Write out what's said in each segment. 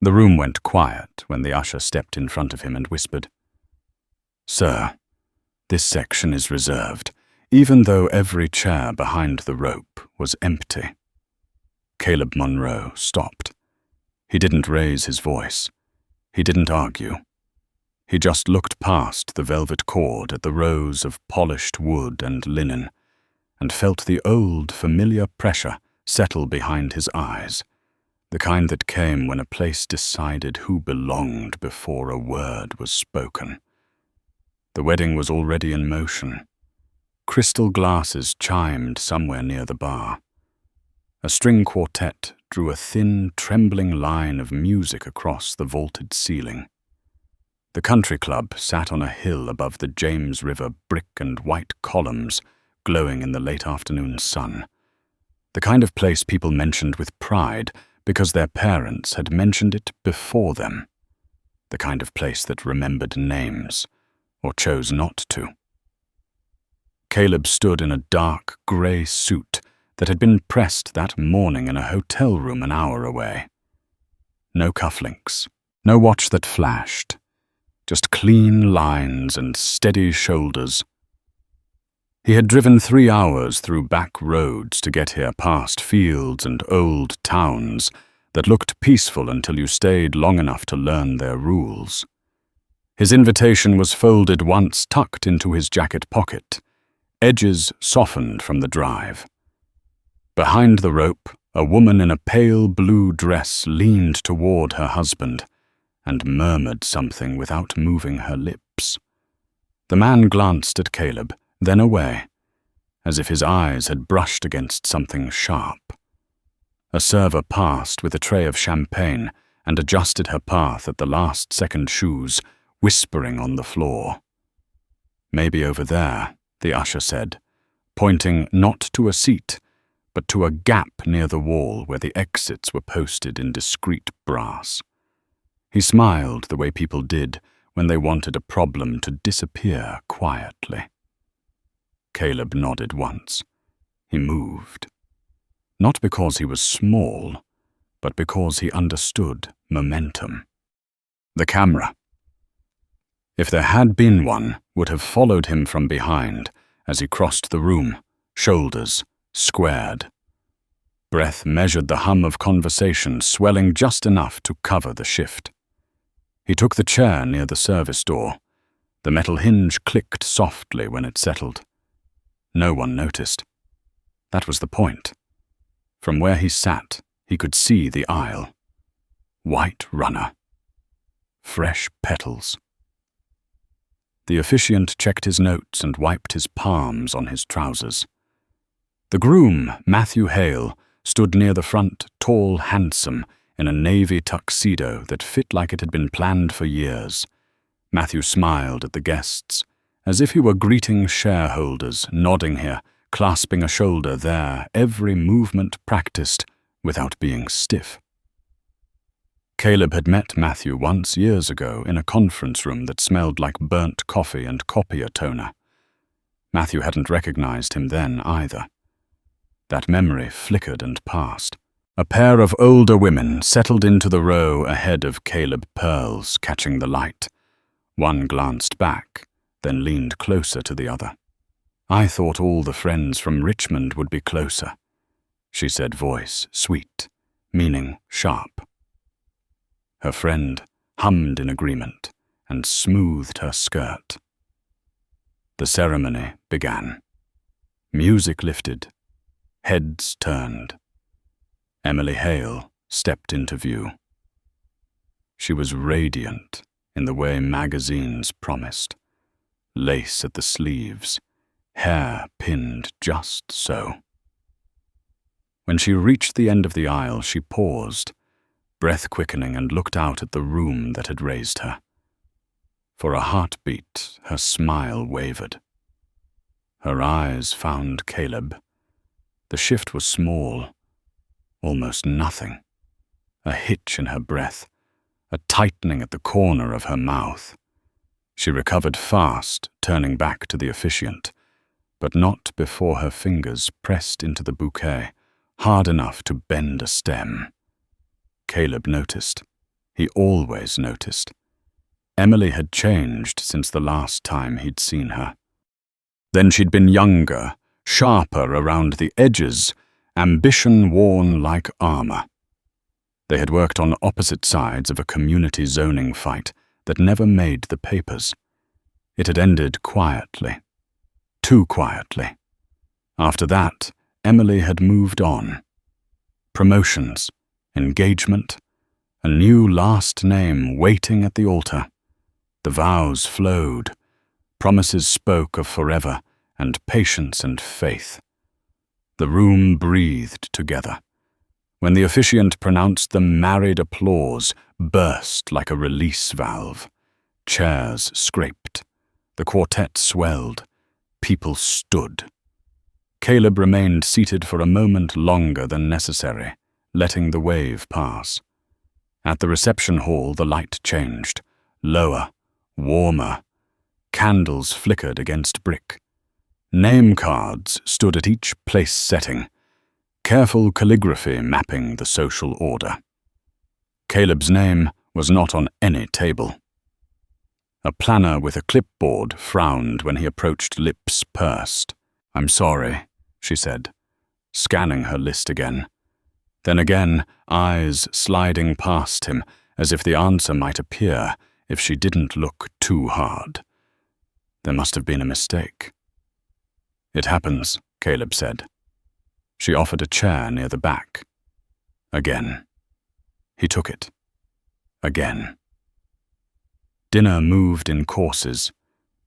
The room went quiet when the usher stepped in front of him and whispered, "Sir, this section is reserved, even though every chair behind the rope was empty." Caleb Monroe stopped. He didn't raise his voice. He didn't argue. He just looked past the velvet cord at the rows of polished wood and linen, and felt the old, familiar pressure settle behind his eyes, the kind that came when a place decided who belonged before a word was spoken. The wedding was already in motion. Crystal glasses chimed somewhere near the bar. A string quartet drew a thin, trembling line of music across the vaulted ceiling. The country club sat on a hill above the James River, brick and white columns glowing in the late afternoon sun. The kind of place people mentioned with pride because their parents had mentioned it before them. The kind of place that remembered names, or chose not to. Caleb stood in a dark, grey suit that had been pressed that morning in a hotel room an hour away. No cufflinks, no watch that flashed, just clean lines and steady shoulders. He had driven 3 hours through back roads to get here, past fields and old towns that looked peaceful until you stayed long enough to learn their rules. His invitation was folded once tucked into his jacket pocket, edges softened from the drive. Behind the rope, a woman in a pale blue dress leaned toward her husband and murmured something without moving her lips. The man glanced at Caleb, then away, as if his eyes had brushed against something sharp. A server passed with a tray of champagne and adjusted her path at the last-second shoes, whispering on the floor. "Maybe over there," the usher said, pointing not to a seat, but to a gap near the wall where the exits were posted in discreet brass. He smiled the way people did when they wanted a problem to disappear quietly. Caleb nodded once. He moved. Not because he was small, but because he understood momentum. The camera, if there had been one, would have followed him from behind as he crossed the room, shoulders squared. Breath measured the hum of conversation, swelling just enough to cover the shift. He took the chair near the service door. The metal hinge clicked softly when it settled. No one noticed. That was the point. From where he sat, he could see the aisle. White runner. Fresh petals. The officiant checked his notes and wiped his palms on his trousers. The groom, Matthew Hale, stood near the front, tall, handsome, in a navy tuxedo that fit like it had been planned for years. Matthew smiled at the guests, as if he were greeting shareholders, nodding here, clasping a shoulder there, every movement practiced without being stiff. Caleb had met Matthew once years ago in a conference room that smelled like burnt coffee and copier toner. Matthew hadn't recognized him then either. That memory flickered and passed. A pair of older women settled into the row ahead of Caleb Pearls, catching the light. One glanced back, then leaned closer to the other. "I thought all the friends from Richmond would be closer," she said, voice sweet, meaning sharp. Her friend hummed in agreement and smoothed her skirt. The ceremony began. Music lifted. Heads turned. Emily Hale stepped into view. She was radiant in the way magazines promised. Lace at the sleeves, hair pinned just so. When she reached the end of the aisle, she paused, breath quickening, and looked out at the room that had raised her. For a heartbeat, her smile wavered. Her eyes found Caleb. The shift was small, almost nothing. A hitch in her breath, a tightening at the corner of her mouth. She recovered fast, turning back to the officiant, but not before her fingers pressed into the bouquet, hard enough to bend a stem. Caleb noticed. He always noticed. Emily had changed since the last time he'd seen her. Then she'd been younger, sharper around the edges, ambition worn like armor. They had worked on opposite sides of a community zoning fight that never made the papers. It had ended quietly. Too quietly. After that, Emily had moved on. Promotions, engagement, a new last name waiting at the altar. The vows flowed. Promises spoke of forever and patience and faith. The room breathed together. When the officiant pronounced them, married applause burst like a release valve. Chairs scraped. The quartet swelled. People stood. Caleb remained seated for a moment longer than necessary, letting the wave pass. At the reception hall, the light changed. Lower, warmer. Candles flickered against brick. Name cards stood at each place setting. Careful calligraphy mapping the social order. Caleb's name was not on any table. A planner with a clipboard frowned when he approached, lips pursed. "I'm sorry," she said, scanning her list again. Then again, eyes sliding past him, as if the answer might appear if she didn't look too hard. There must have been a mistake. "It happens," Caleb said. She offered a chair near the back. Again. He took it. Again. Dinner moved in courses.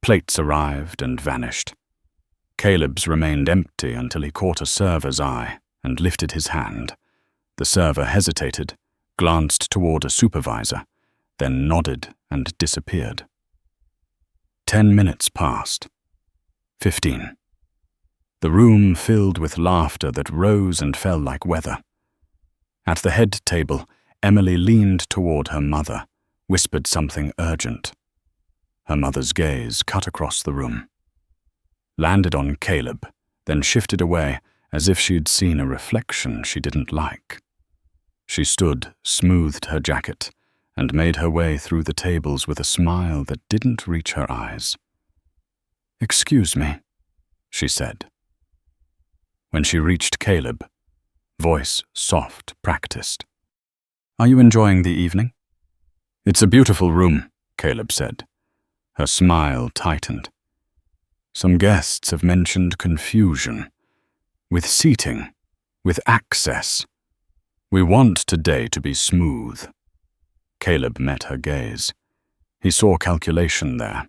Plates arrived and vanished. Caleb's remained empty until he caught a server's eye and lifted his hand. The server hesitated, glanced toward a supervisor, then nodded and disappeared. 10 minutes passed. 15. The room filled with laughter that rose and fell like weather. At the head table, Emily leaned toward her mother, whispered something urgent. Her mother's gaze cut across the room. Landed on Caleb, then shifted away as if she'd seen a reflection she didn't like. She stood, smoothed her jacket, and made her way through the tables with a smile that didn't reach her eyes. "Excuse me," she said. When she reached Caleb, voice soft, practiced. "Are you enjoying the evening?" "It's a beautiful room," Caleb said. Her smile tightened. "Some guests have mentioned confusion. With seating, with access. We want today to be smooth." Caleb met her gaze. He saw calculation there.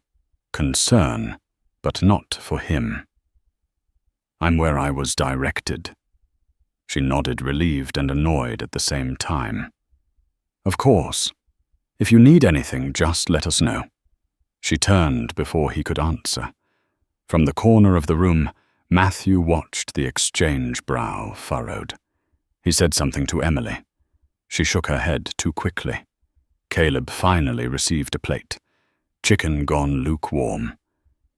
Concern, but not for him. "I'm where I was directed." She nodded, relieved and annoyed at the same time. "Of course. If you need anything, just let us know." She turned before he could answer. From the corner of the room, Matthew watched the exchange, brow furrowed. He said something to Emily. She shook her head too quickly. Caleb finally received a plate. Chicken gone lukewarm.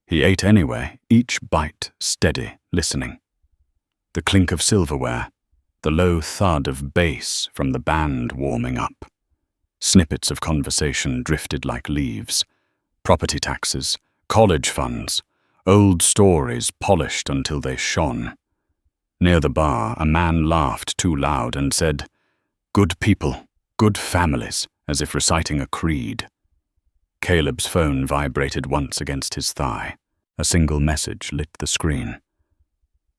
He ate anyway, each bite steady, listening. The clink of silverware, the low thud of bass from the band warming up. Snippets of conversation drifted like leaves. Property taxes, college funds, old stories polished until they shone. Near the bar, a man laughed too loud and said, "Good people, good families," as if reciting a creed. Caleb's phone vibrated once against his thigh. A single message lit the screen.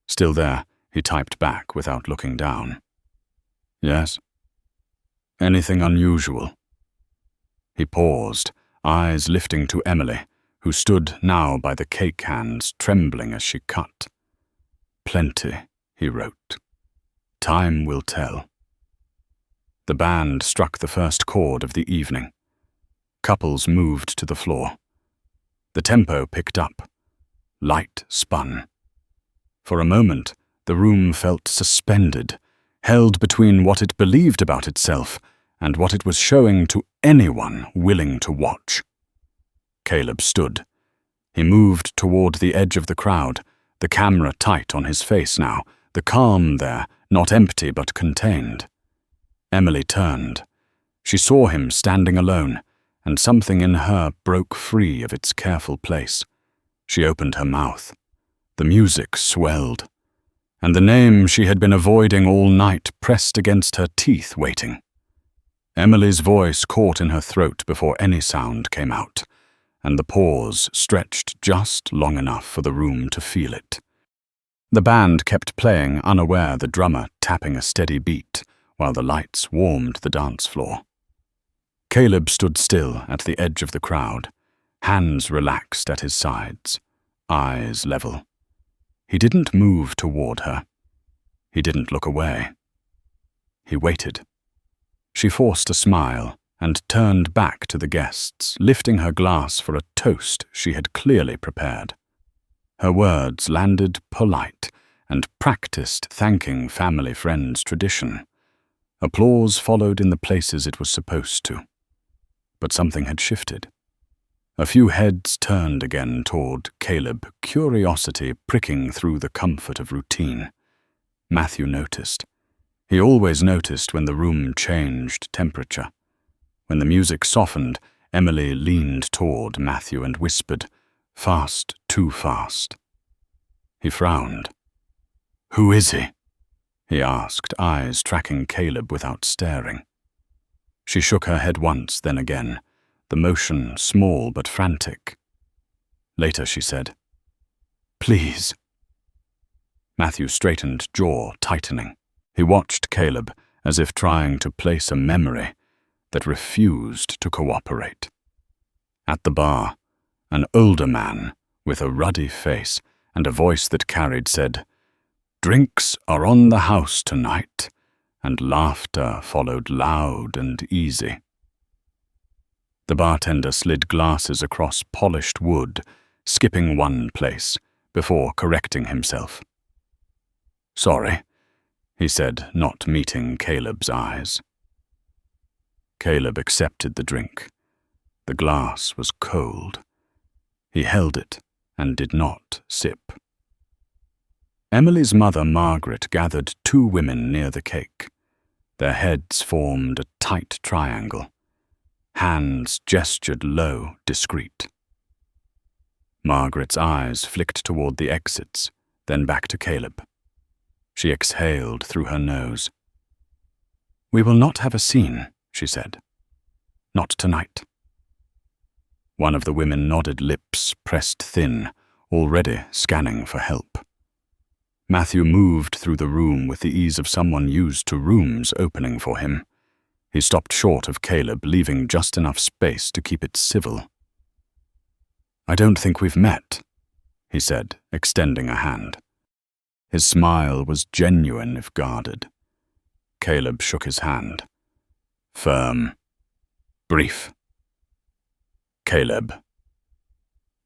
Still there, he typed back without looking down. "Yes? Anything unusual?" He paused, eyes lifting to Emily, who stood now by the cake hands, trembling as she cut. "Plenty," he wrote. "Time will tell." The band struck the first chord of the evening. Couples moved to the floor. The tempo picked up. Light spun. For a moment, the room felt suspended, held between what it believed about itself and what it was showing to anyone willing to watch. Caleb stood. He moved toward the edge of the crowd, the camera tight on his face now, the calm there, not empty but contained. Emily turned. She saw him standing alone, and something in her broke free of its careful place. She opened her mouth. The music swelled, and the name she had been avoiding all night pressed against her teeth, waiting. Emily's voice caught in her throat before any sound came out, and the pause stretched just long enough for the room to feel it. The band kept playing, unaware the drummer tapping a steady beat, while the lights warmed the dance floor. Caleb stood still at the edge of the crowd, hands relaxed at his sides, eyes level. He didn't move toward her. He didn't look away. He waited. She forced a smile and turned back to the guests, lifting her glass for a toast she had clearly prepared. Her words landed polite and practiced thanking family friends' tradition. Applause followed in the places it was supposed to. But something had shifted. A few heads turned again toward Caleb, curiosity pricking through the comfort of routine. Matthew noticed. He always noticed when the room changed temperature. When the music softened, Emily leaned toward Matthew and whispered, "Fast, too fast." He frowned. "Who is he?" he asked, eyes tracking Caleb without staring. She shook her head once, then again, the motion small but frantic. Later she said, "Please." Matthew straightened, jaw tightening. He watched Caleb as if trying to place a memory that refused to cooperate. At the bar, an older man with a ruddy face and a voice that carried said, "Drinks are on the house tonight," and laughter followed loud and easy. The bartender slid glasses across polished wood, skipping one place before correcting himself. "Sorry," he said, not meeting Caleb's eyes. Caleb accepted the drink. The glass was cold. He held it and did not sip. Emily's mother, Margaret, gathered two women near the cake. Their heads formed a tight triangle. Hands gestured low, discreet. Margaret's eyes flicked toward the exits, then back to Caleb. She exhaled through her nose. "We will not have a scene," she said. "Not tonight." One of the women nodded, lips pressed thin, already scanning for help. Matthew moved through the room with the ease of someone used to rooms opening for him. He stopped short of Caleb, leaving just enough space to keep it civil. "I don't think we've met," he said, extending a hand. His smile was genuine if guarded. Caleb shook his hand. Firm. Brief. "Caleb."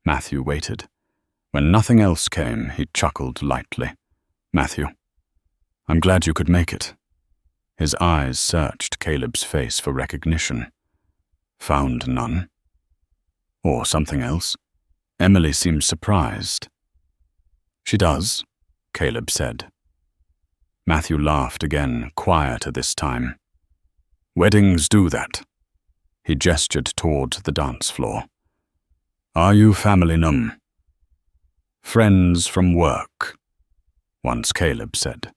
Matthew waited. When nothing else came, he chuckled lightly. "Matthew, I'm glad you could make it." His eyes searched Caleb's face for recognition. Found none? Or something else? Emily seemed surprised. "She does," Caleb said. Matthew laughed again, quieter this time. "Weddings do that." He gestured toward the dance floor. "Are you family num?" "Friends from work," once Caleb said.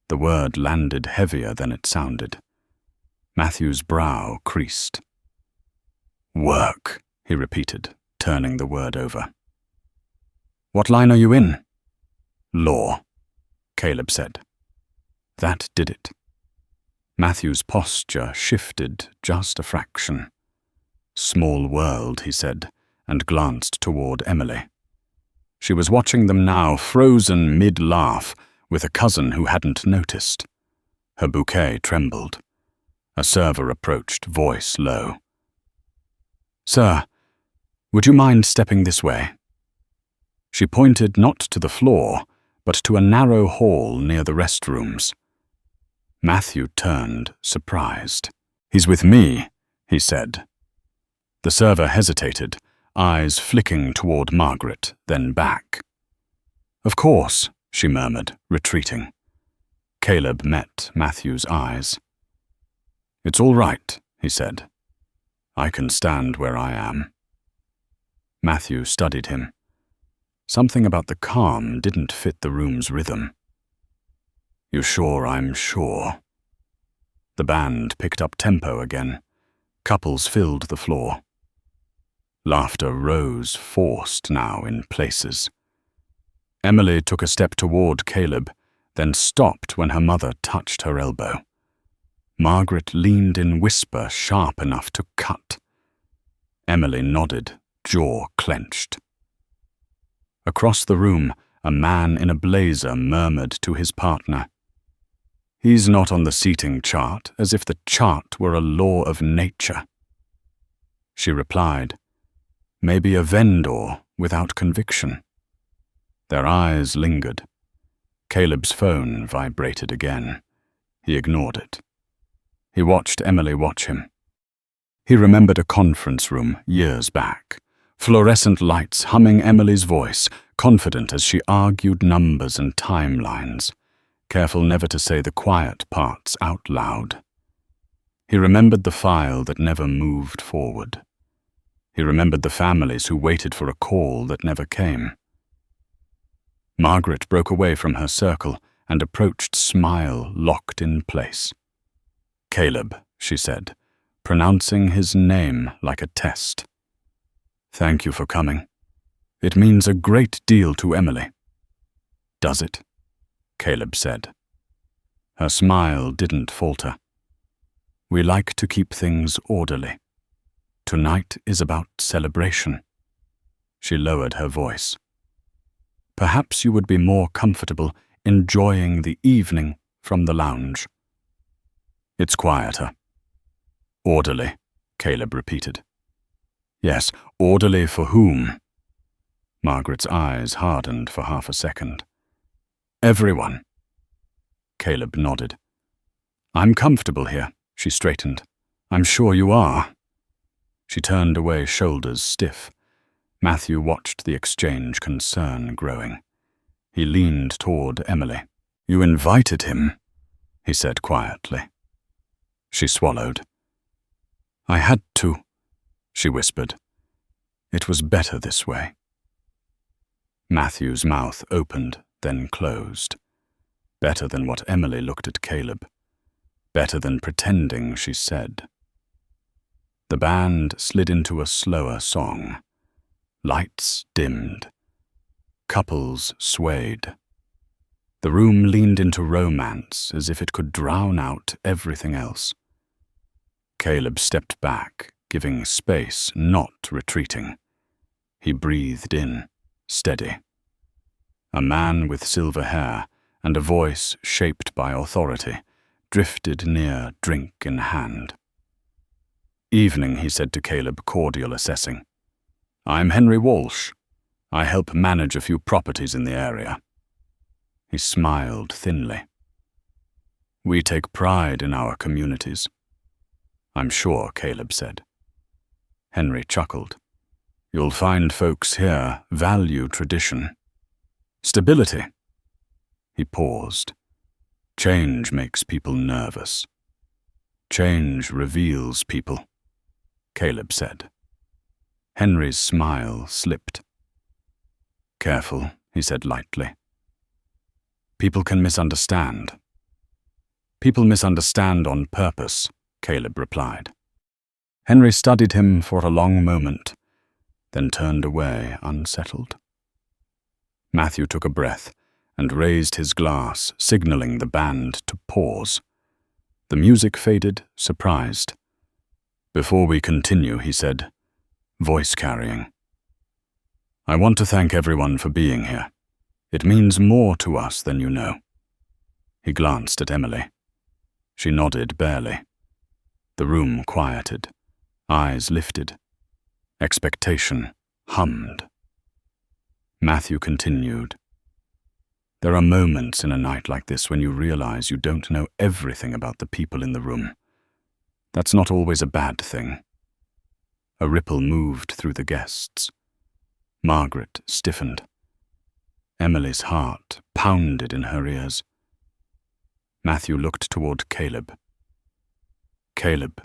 The word landed heavier than it sounded. Matthew's brow creased. "Work," he repeated, turning the word over. "What line are you in?" "Law," Caleb said. That did it. Matthew's posture shifted just a fraction. "Small world," he said, and glanced toward Emily. She was watching them now, frozen mid-laugh, with a cousin who hadn't noticed. Her bouquet trembled. A server approached, voice low. "Sir, would you mind stepping this way?" She pointed not to the floor, but to a narrow hall near the restrooms. Matthew turned, surprised. "He's with me," he said. The server hesitated, eyes flicking toward Margaret, then back. "Of course," she murmured, retreating. Caleb met Matthew's eyes. "It's all right," he said. "I can stand where I am." Matthew studied him. Something about the calm didn't fit the room's rhythm. "You sure I'm sure?" The band picked up tempo again. Couples filled the floor. Laughter rose, forced now in places. Emily took a step toward Caleb, then stopped when her mother touched her elbow. Margaret leaned in whisper sharp enough to cut. Emily nodded, jaw clenched. Across the room, a man in a blazer murmured to his partner, "He's not on the seating chart, as if the chart were a law of nature." She replied, "Maybe a vendor without conviction." Their eyes lingered. Caleb's phone vibrated again. He ignored it. He watched Emily watch him. He remembered a conference room years back. Fluorescent lights humming Emily's voice, confident as she argued numbers and timelines, careful never to say the quiet parts out loud. He remembered the file that never moved forward. He remembered the families who waited for a call that never came. Margaret broke away from her circle and approached, smile locked in place. "Caleb," she said, pronouncing his name like a test. "Thank you for coming. It means a great deal to Emily." "Does it?" Caleb said. Her smile didn't falter. "We like to keep things orderly. Tonight is about celebration." She lowered her voice. "Perhaps you would be more comfortable enjoying the evening from the lounge." "It's quieter." "Orderly," Caleb repeated. "Yes, orderly for whom?" Margaret's eyes hardened for half a second. "Everyone." Caleb nodded. "I'm comfortable here," she straightened. "I'm sure you are." She turned away, shoulders stiff. Matthew watched the exchange, concern growing. He leaned toward Emily. "You invited him," he said quietly. She swallowed. "I had to," she whispered. "It was better this way." Matthew's mouth opened, then closed. Better than what Emily looked at Caleb. Better than pretending she said. The band slid into a slower song. Lights dimmed. Couples swayed. The room leaned into romance as if it could drown out everything else. Caleb stepped back, giving space, not retreating. He breathed in, steady. A man with silver hair and a voice shaped by authority drifted near, drink in hand. "Evening," he said to Caleb, cordial assessing. "I'm Henry Walsh. I help manage a few properties in the area." He smiled thinly. "We take pride in our communities." "I'm sure," Caleb said. Henry chuckled. "You'll find folks here value tradition. Stability." He paused. "Change makes people nervous." "Change reveals people," Caleb said. Henry's smile slipped. "Careful," he said lightly. "People can misunderstand." "People misunderstand on purpose," Caleb replied. Henry studied him for a long moment, then turned away unsettled. Matthew took a breath and raised his glass, signaling the band to pause. The music faded, surprised. "Before we continue," he said, voice carrying, "I want to thank everyone for being here. It means more to us than you know." He glanced at Emily. She nodded barely. The room quieted. Eyes lifted. Expectation hummed. Matthew continued. "There are moments in a night like this when you realize you don't know everything about the people in the room. That's not always a bad thing." A ripple moved through the guests. Margaret stiffened. Emily's heart pounded in her ears. Matthew looked toward Caleb. "Caleb,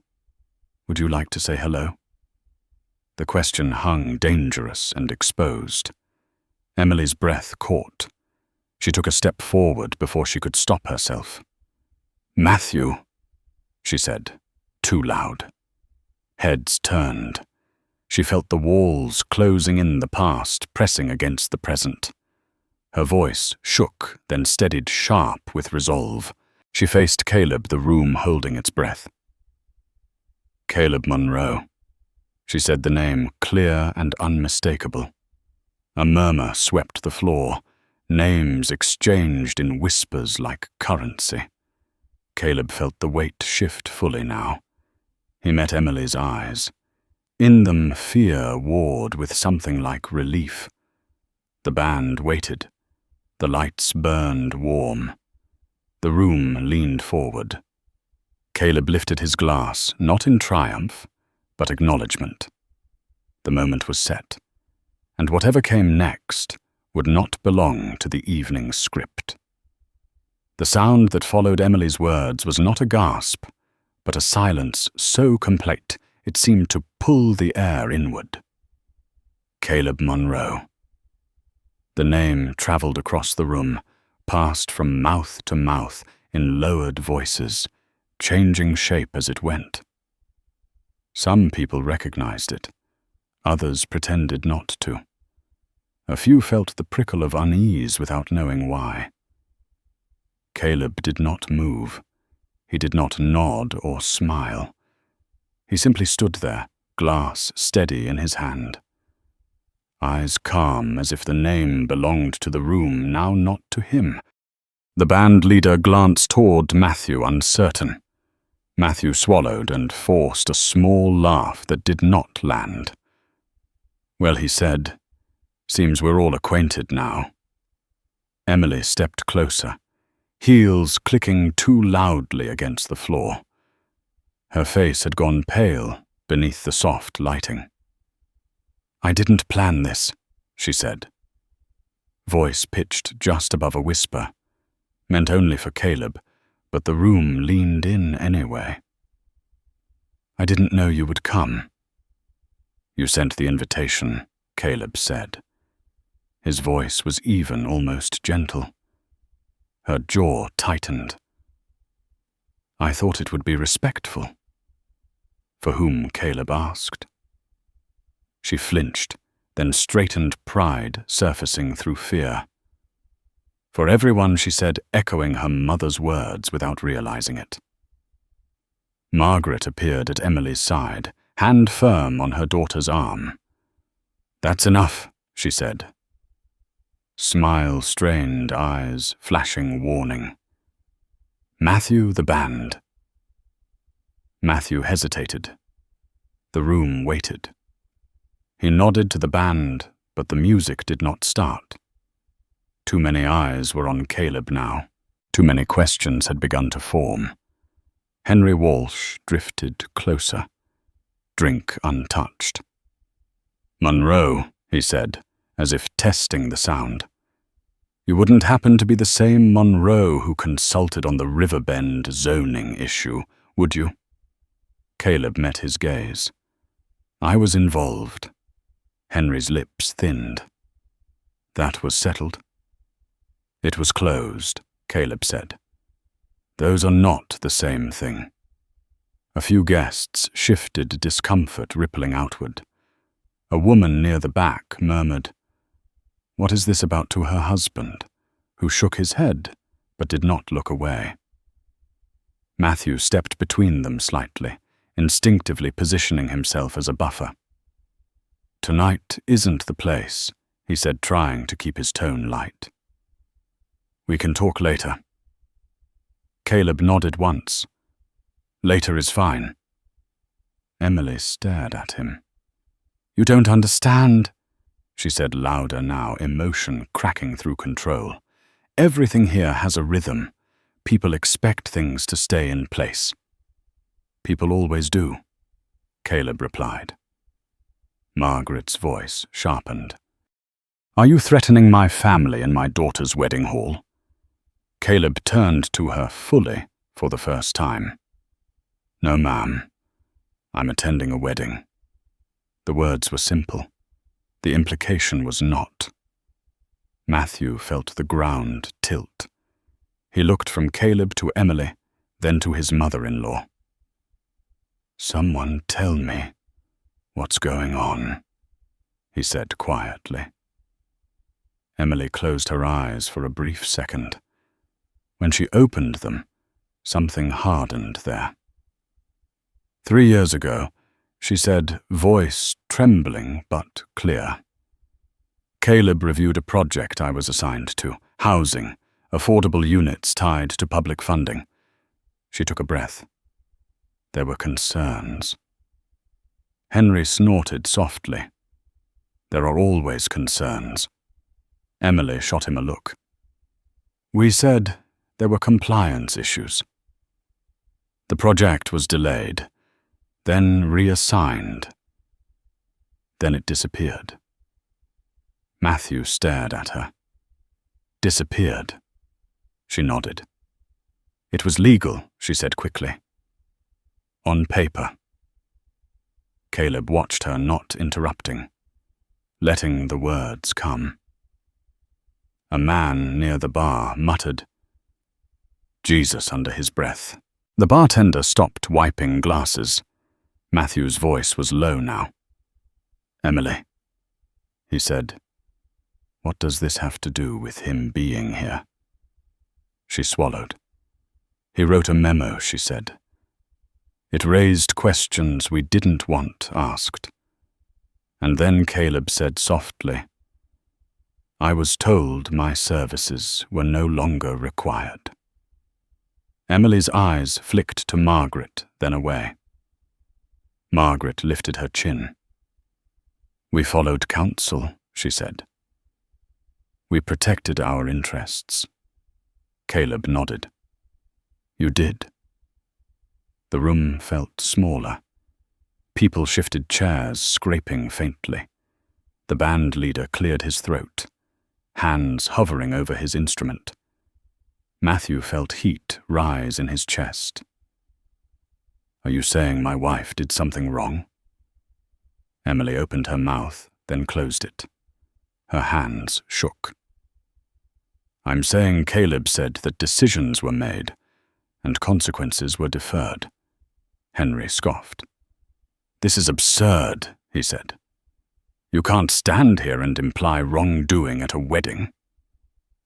Would you like to say hello? The question hung dangerous and exposed. Emily's breath caught. She took a step forward before she could stop herself. "Matthew," she said, too loud. Heads turned. She felt the walls closing in the past, pressing against the present. Her voice shook, then steadied sharp with resolve. She faced Caleb, the room holding its breath. "Caleb Monroe." She said the name clear and unmistakable. A murmur swept the floor, names exchanged in whispers like currency. Caleb felt the weight shift fully now. He met Emily's eyes. In them fear warred with something like relief. The band waited. The lights burned warm. The room leaned forward. Caleb lifted his glass, not in triumph, but acknowledgement. The moment was set, and whatever came next would not belong to the evening script. The sound that followed Emily's words was not a gasp, but a silence so complete it seemed to pull the air inward. Caleb Monroe. The name traveled across the room, passed from mouth to mouth in lowered voices, changing shape as it went. Some people recognized it. Others pretended not to. A few felt the prickle of unease without knowing why. Caleb did not move. He did not nod or smile. He simply stood there, glass steady in his hand. Eyes calm as if the name belonged to the room, now not to him. The band leader glanced toward Matthew, uncertain. Matthew swallowed and forced a small laugh that did not land. "Well," he said, "seems we're all acquainted now." Emily stepped closer, heels clicking too loudly against the floor. Her face had gone pale beneath the soft lighting. "I didn't plan this," she said. Voice pitched just above a whisper, meant only for Caleb, but the room leaned in anyway. "I didn't know you would come." "You sent the invitation," Caleb said. His voice was even, almost gentle. Her jaw tightened. "I thought it would be respectful." For whom, Caleb asked. She flinched, then straightened, pride surfacing through fear. For everyone, she said, echoing her mother's words without realizing it. Margaret appeared at Emily's side, hand firm on her daughter's arm. "That's enough," she said. Smile strained, eyes flashing warning. "Matthew, the band." Matthew hesitated. The room waited. He nodded to the band, but the music did not start. Too many eyes were on Caleb now. Too many questions had begun to form. Henry Walsh drifted closer, drink untouched. "Monroe," he said, as if testing the sound. "You wouldn't happen to be the same Monroe who consulted on the Riverbend zoning issue, would you?" Caleb met his gaze. "I was involved." Henry's lips thinned. "That was settled?" "It was closed," Caleb said. "Those are not the same thing." A few guests shifted, discomfort rippling outward. A woman near the back murmured, "What is this about to her husband?" who shook his head but did not look away. Matthew stepped between them slightly, instinctively positioning himself as a buffer. "Tonight isn't the place," he said, trying to keep his tone light. "We can talk later." Caleb nodded once. "Later is fine." Emily stared at him. "You don't understand," she said louder now, emotion cracking through control. "Everything here has a rhythm. People expect things to stay in place." "People always do," Caleb replied. Margaret's voice sharpened. "Are you threatening my family in my daughter's wedding hall?" Caleb turned to her fully for the first time. "No, ma'am. I'm attending a wedding. The words were simple. The implication was not. Matthew felt the ground tilt. He looked from Caleb to Emily, then to his mother-in-law. "Someone tell me what's going on," he said quietly. Emily closed her eyes for a brief second. When she opened them, something hardened there. 3 years ago, she said, voice trembling but clear. "Caleb reviewed a project I was assigned to, housing, affordable units tied to public funding." She took a breath. There were concerns. Henry snorted softly. "There are always concerns." Emily shot him a look. "We said there were compliance issues. The project was delayed, then reassigned. Then it disappeared." Matthew stared at her. "Disappeared?" She nodded. "It was legal," she said quickly. "On paper." Caleb watched her, not interrupting, letting the words come. A man near the bar muttered, "Jesus," under his breath. The bartender stopped wiping glasses. Matthew's voice was low now. "Emily," he said, "what does this have to do with him being here?" She swallowed. "He wrote a memo," she said. "It raised questions we didn't want asked." And then Caleb said softly, "I was told my services were no longer required." Emily's eyes flicked to Margaret, then away. Margaret lifted her chin. "We followed counsel," she said. "We protected our interests." Caleb nodded. "You did." The room felt smaller. People shifted chairs, scraping faintly. The band leader cleared his throat, hands hovering over his instrument. Matthew felt heat rise in his chest. "Are you saying my wife did something wrong?" Emily opened her mouth, then closed it. Her hands shook. "I'm saying Caleb said that decisions were made, and consequences were deferred." Henry scoffed. "This is absurd," he said. "You can't stand here and imply wrongdoing at a wedding."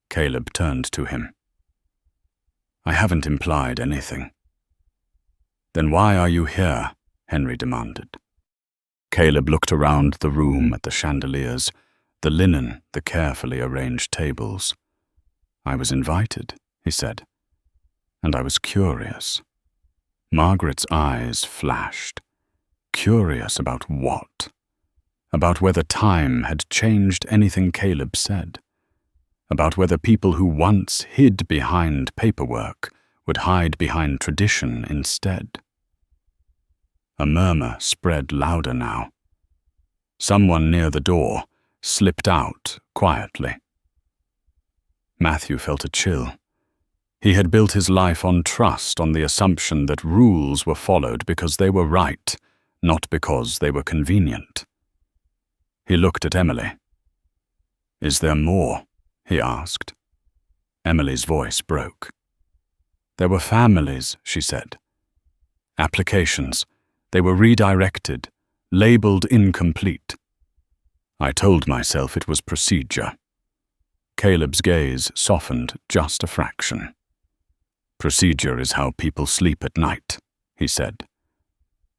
Caleb turned to him. "I haven't implied anything." "Then why are you here?" Henry demanded. Caleb looked around the room at the chandeliers, the linen, the carefully arranged tables. "I was invited," he said, "and I was curious." Margaret's eyes flashed. Curious about what? About whether time had changed anything Caleb said. About whether people who once hid behind paperwork would hide behind tradition instead. A murmur spread louder now. Someone near the door slipped out quietly. Matthew felt a chill. He had built his life on trust, on the assumption that rules were followed because they were right, not because they were convenient. He looked at Emily. "Is there more?" he asked. Emily's voice broke. "There were families," she said. "Applications. They were redirected, labeled incomplete. I told myself it was procedure." Caleb's gaze softened just a fraction. "Procedure is how people sleep at night," he said.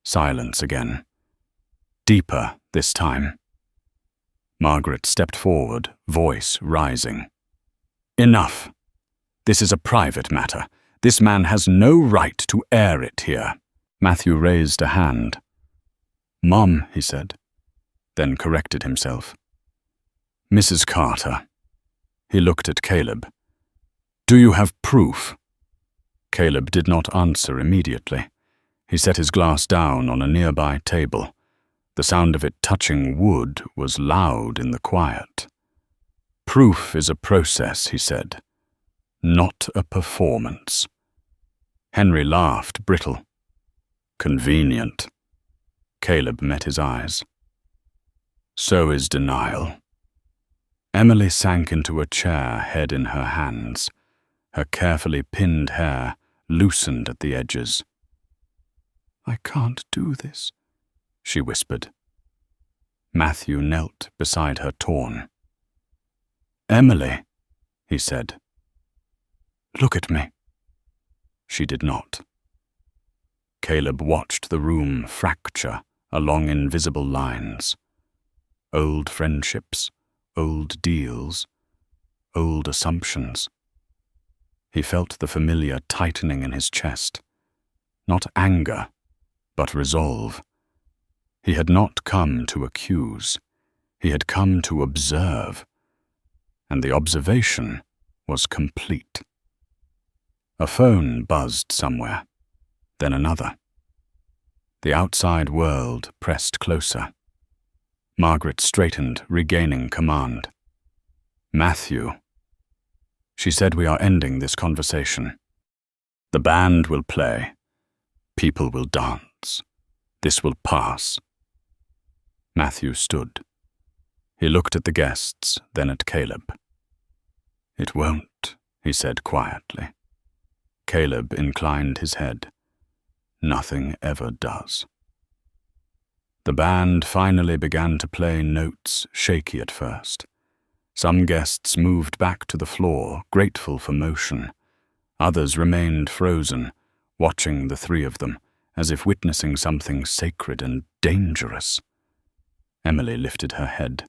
Silence again. Deeper this time. Margaret stepped forward, voice rising. "Enough. This is a private matter. This man has no right to air it here." Matthew raised a hand. "Mom," he said, then corrected himself. "Mrs. Carter." He looked at Caleb. "Do you have proof?" Caleb did not answer immediately. He set his glass down on a nearby table. The sound of it touching wood was loud in the quiet. "Proof is a process," he said, "not a performance." Henry laughed, brittle. "Convenient." Caleb met his eyes. So is denial. Emily sank into a chair, head in her hands. Her carefully pinned hair loosened at the edges. "I can't do this," she whispered. Matthew knelt beside her, torn. "Emily," he said. "Look at me." She did not. Caleb watched the room fracture along invisible lines. Old friendships, old deals, old assumptions. He felt the familiar tightening in his chest. Not anger, but resolve. He had not come to accuse. He had come to observe. And the observation was complete. A phone buzzed somewhere, then another. The outside world pressed closer. Margaret straightened, regaining command. "Matthew," she said, "we are ending this conversation. The band will play. People will dance. This will pass." Matthew stood. He looked at the guests, then at Caleb. "It won't," he said quietly. Caleb inclined his head. "Nothing ever does." The band finally began to play notes, shaky at first. Some guests moved back to the floor, grateful for motion. Others remained frozen, watching the three of them, as if witnessing something sacred and dangerous. Emily lifted her head.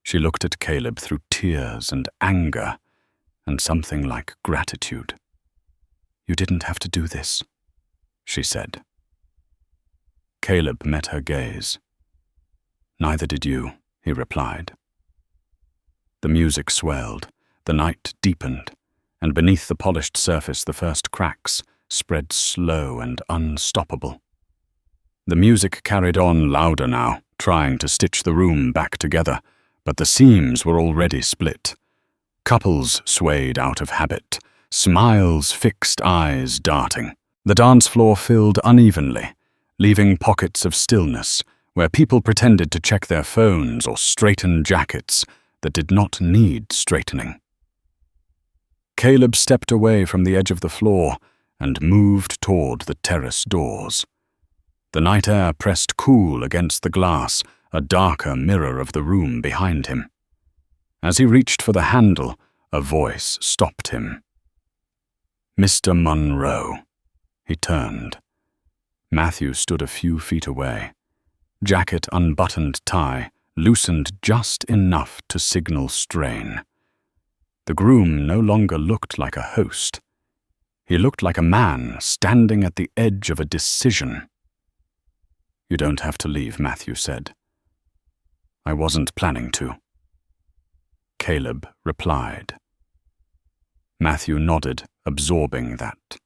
She looked at Caleb through tears and anger, and something like gratitude. "You didn't have to do this," she said. Caleb met her gaze. "Neither did you," he replied. The music swelled, the night deepened, and beneath the polished surface the first cracks spread slow and unstoppable. The music carried on louder now, trying to stitch the room back together, but the seams were already split. Couples swayed out of habit, smiles, fixed eyes darting. The dance floor filled unevenly, leaving pockets of stillness where people pretended to check their phones or straighten jackets that did not need straightening. Caleb stepped away from the edge of the floor and moved toward the terrace doors. The night air pressed cool against the glass, a darker mirror of the room behind him. As he reached for the handle, a voice stopped him. "Mr. Monroe." He turned. Matthew stood a few feet away. Jacket unbuttoned, tie loosened just enough to signal strain. The groom no longer looked like a host. He looked like a man standing at the edge of a decision. "You don't have to leave," Matthew said. "I wasn't planning to." Caleb replied. Matthew nodded, absorbing that.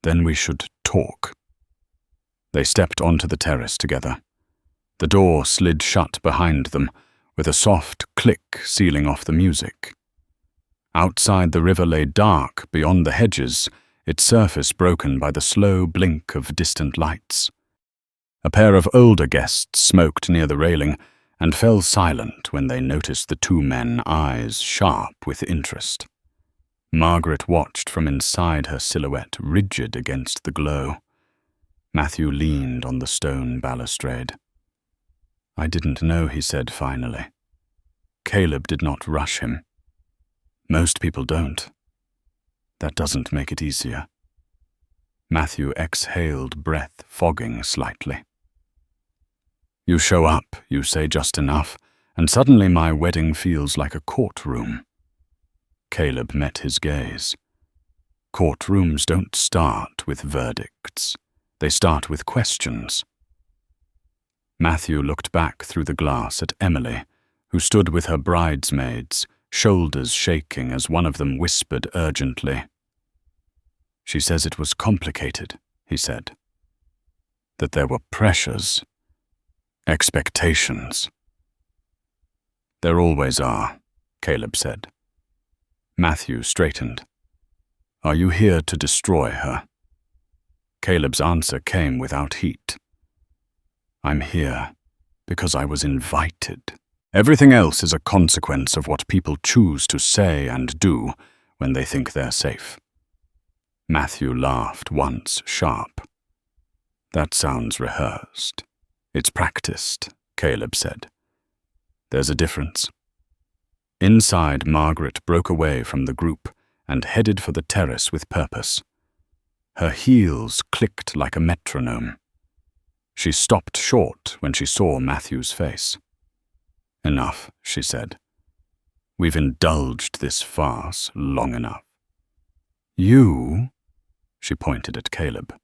"Then we should talk." They stepped onto the terrace together. The door slid shut behind them, with a soft click sealing off the music. Outside the river lay dark beyond the hedges, its surface broken by the slow blink of distant lights. A pair of older guests smoked near the railing and fell silent when they noticed the two men, eyes sharp with interest. Margaret watched from inside her silhouette, rigid against the glow. Matthew leaned on the stone balustrade. "I didn't know," he said finally. Caleb did not rush him. "Most people don't. That doesn't make it easier." Matthew exhaled, breath fogging slightly. "You show up, you say just enough, and suddenly my wedding feels like a courtroom." Caleb met his gaze. Courtrooms don't start with verdicts. They start with questions. Matthew looked back through the glass at Emily, who stood with her bridesmaids, shoulders shaking as one of them whispered urgently. "She says it was complicated," he said. "That there were pressures, expectations." "There always are," Caleb said. Matthew straightened. "Are you here to destroy her?" Caleb's answer came without heat. I'm here because I was invited. Everything else is a consequence of what people choose to say and do when they think they're safe. Matthew laughed once sharp. That sounds rehearsed. It's practiced, Caleb said. There's a difference. Inside, Margaret broke away from the group and headed for the terrace with purpose. Her heels clicked like a metronome. She stopped short when she saw Matthew's face. Enough, she said. We've indulged this farce long enough. You, she pointed at Caleb,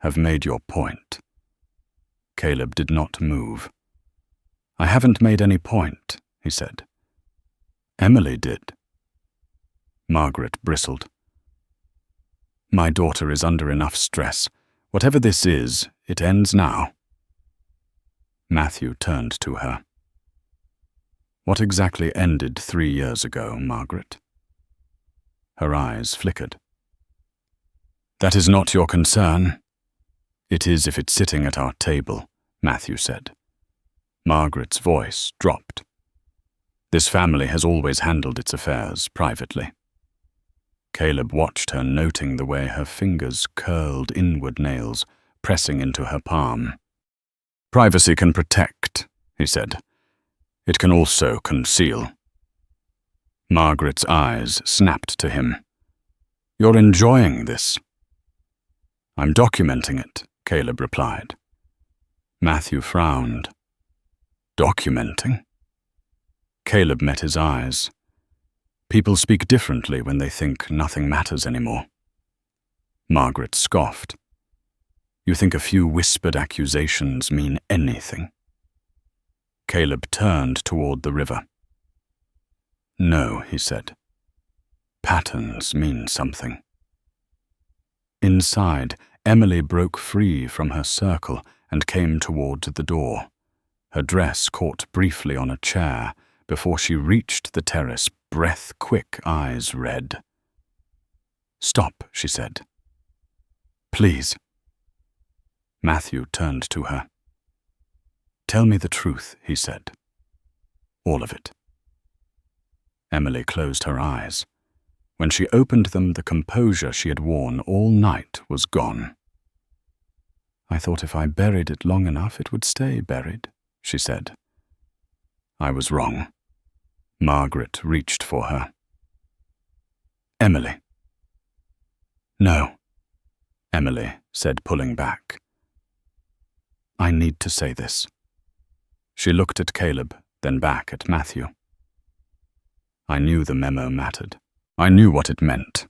have made your point. Caleb did not move. I haven't made any point, he said. Emily did. Margaret bristled. My daughter is under enough stress. Whatever this is, it ends now. Matthew turned to her. What exactly ended 3 years ago, Margaret? Her eyes flickered. That is not your concern. It is if it's sitting at our table, Matthew said. Margaret's voice dropped. This family has always handled its affairs privately. Caleb watched her, noting the way her fingers curled inward, nails pressing into her palm. Privacy can protect, he said. It can also conceal. Margaret's eyes snapped to him. You're enjoying this. I'm documenting it, Caleb replied. Matthew frowned. Documenting? Caleb met his eyes. People speak differently when they think nothing matters anymore. Margaret scoffed. You think a few whispered accusations mean anything? Caleb turned toward the river. No, he said. Patterns mean something. Inside, Emily broke free from her circle and came toward the door. Her dress caught briefly on a chair before she reached the terrace, breath-quick, eyes red. Stop, she said. Please. Matthew turned to her. Tell me the truth, he said. All of it. Emily closed her eyes. When she opened them, the composure she had worn all night was gone. I thought if I buried it long enough, it would stay buried, she said. I was wrong. Margaret reached for her. Emily. No, Emily said, pulling back. I need to say this. She looked at Caleb, then back at Matthew. I knew the memo mattered. I knew what it meant,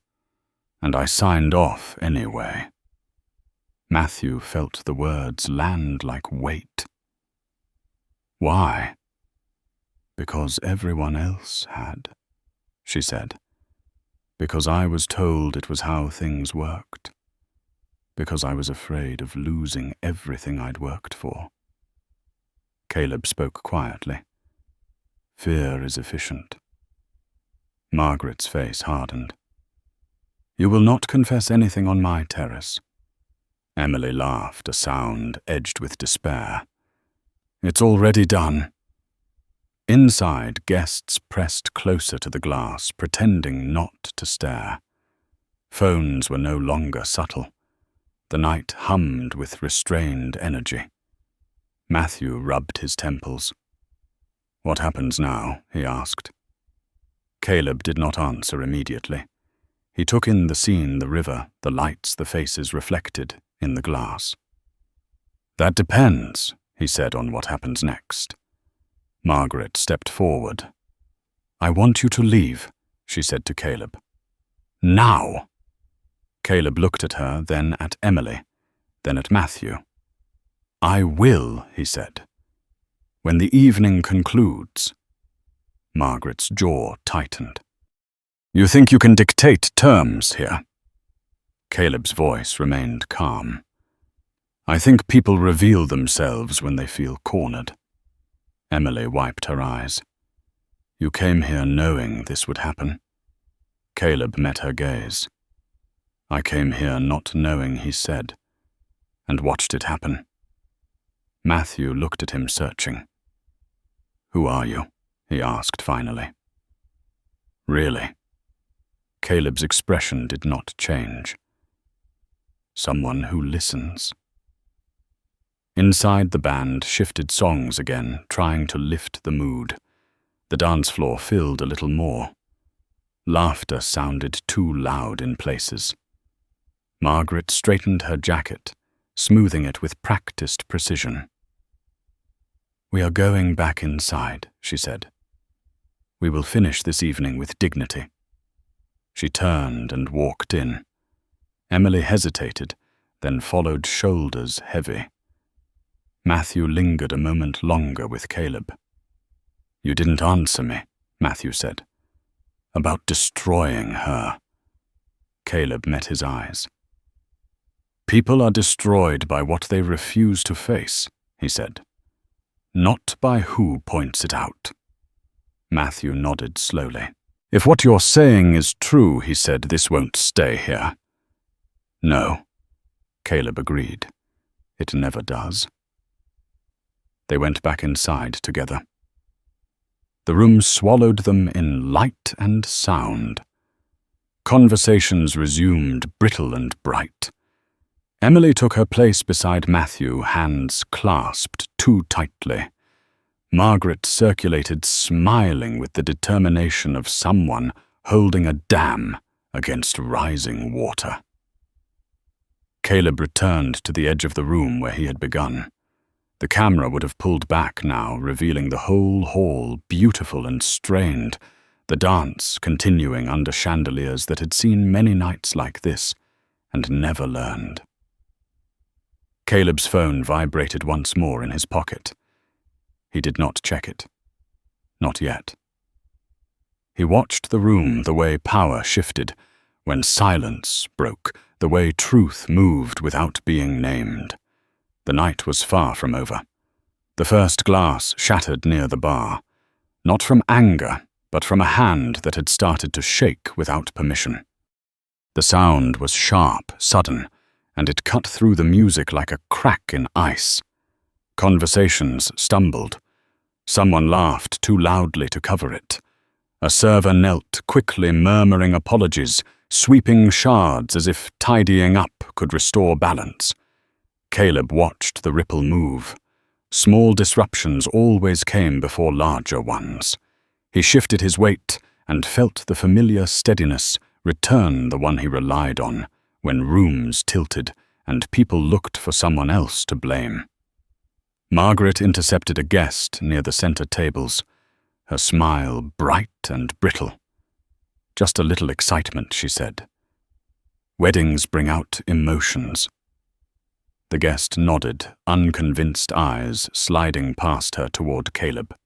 and I signed off anyway. Matthew felt the words land like weight. Why? Because everyone else had, she said. Because I was told it was how things worked. Because I was afraid of losing everything I'd worked for. Caleb spoke quietly. Fear is efficient. Margaret's face hardened. You will not confess anything on my terrace. Emily laughed, a sound edged with despair. It's already done. Inside, guests pressed closer to the glass, pretending not to stare. Phones were no longer subtle. The night hummed with restrained energy. Matthew rubbed his temples. What happens now? He asked. Caleb did not answer immediately. He took in the scene, the river, the lights, the faces reflected in the glass. That depends, he said, on what happens next. Margaret stepped forward. I want you to leave, she said to Caleb. Now! Caleb looked at her, then at Emily, then at Matthew. I will, he said. When the evening concludes. Margaret's jaw tightened. You think you can dictate terms here? Caleb's voice remained calm. I think people reveal themselves when they feel cornered. Emily wiped her eyes. You came here knowing this would happen. Caleb met her gaze. I came here not knowing, he said, and watched it happen. Matthew looked at him, searching. "Who are you?" he asked finally. "Really?" Caleb's expression did not change. "Someone who listens." Inside, the band shifted songs again, trying to lift the mood. The dance floor filled a little more. Laughter sounded too loud in places. Margaret straightened her jacket, smoothing it with practiced precision. "We are going back inside," she said. "We will finish this evening with dignity." She turned and walked in. Emily hesitated, then followed, shoulders heavy. Matthew lingered a moment longer with Caleb. "You didn't answer me," Matthew said. "About destroying her." Caleb met his eyes. "People are destroyed by what they refuse to face," he said. "Not by who points it out." Matthew nodded slowly. "If what you're saying is true," he said, "this won't stay here." "No," Caleb agreed. "It never does." They went back inside together. The room swallowed them in light and sound. Conversations resumed, brittle and bright. Emily took her place beside Matthew, hands clasped too tightly. Margaret circulated, smiling with the determination of someone holding a dam against rising water. Caleb returned to the edge of the room where he had begun. The camera would have pulled back now, revealing the whole hall, beautiful and strained, the dance continuing under chandeliers that had seen many nights like this and never learned. Caleb's phone vibrated once more in his pocket. He did not check it. Not yet. He watched the room, the way power shifted, when silence broke, the way truth moved without being named. The night was far from over. The first glass shattered near the bar, not from anger, but from a hand that had started to shake without permission. The sound was sharp, sudden, and it cut through the music like a crack in ice. Conversations stumbled. Someone laughed too loudly to cover it. A server knelt, quickly murmuring apologies, sweeping shards as if tidying up could restore balance. Caleb watched the ripple move. Small disruptions always came before larger ones. He shifted his weight and felt the familiar steadiness return, the one he relied on, when rooms tilted and people looked for someone else to blame. Margaret intercepted a guest near the center tables, her smile bright and brittle. "Just a little excitement," she said. "Weddings bring out emotions." The guest nodded, unconvinced eyes sliding past her toward Caleb.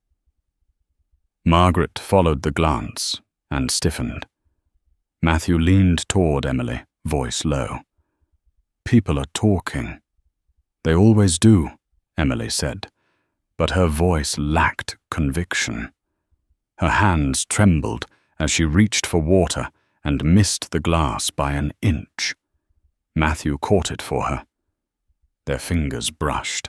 Margaret followed the glance and stiffened. Matthew leaned toward Emily, voice low. "People are talking." "They always do," Emily said, but her voice lacked conviction. Her hands trembled as she reached for water and missed the glass by an inch. Matthew caught it for her. Their fingers brushed.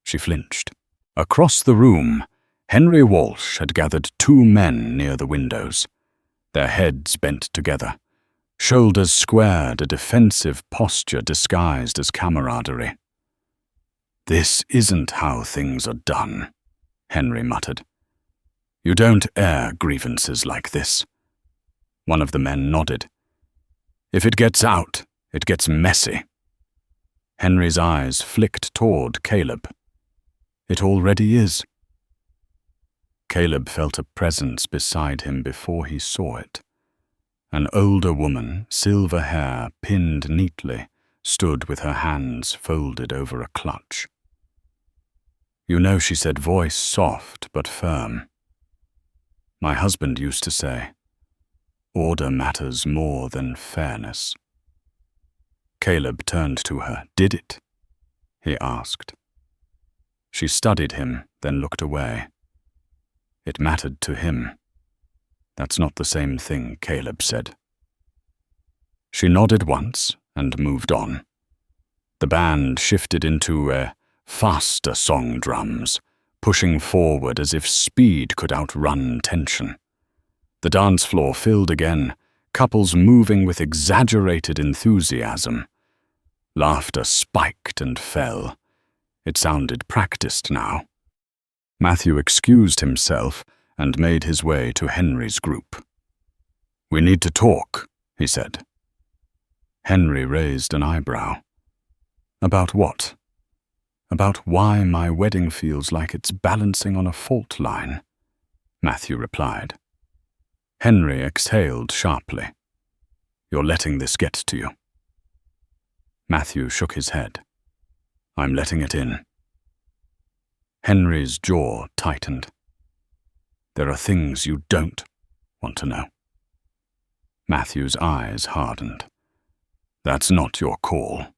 She flinched. Across the room, Henry Walsh had gathered two men near the windows, their heads bent together, shoulders squared, a defensive posture disguised as camaraderie. "This isn't how things are done," Henry muttered. "You don't air grievances like this." One of the men nodded. "If it gets out, it gets messy." Henry's eyes flicked toward Caleb. "It already is." Caleb felt a presence beside him before he saw it. An older woman, silver hair pinned neatly, stood with her hands folded over a clutch. "You know," she said, voice soft but firm. "My husband used to say, order matters more than fairness." Caleb turned to her. "Did it?" he asked. She studied him, then looked away. It mattered to him. "That's not the same thing," Caleb said. She nodded once and moved on. The band shifted into a Faster song drums, pushing forward as if speed could outrun tension. The dance floor filled again, couples moving with exaggerated enthusiasm. Laughter spiked and fell. It sounded practiced now. Matthew excused himself and made his way to Henry's group. "We need to talk," he said. Henry raised an eyebrow. "About what?" "About why my wedding feels like it's balancing on a fault line," Matthew replied. Henry exhaled sharply. "You're letting this get to you." Matthew shook his head. "I'm letting it in." Henry's jaw tightened. "There are things you don't want to know." Matthew's eyes hardened. "That's not your call."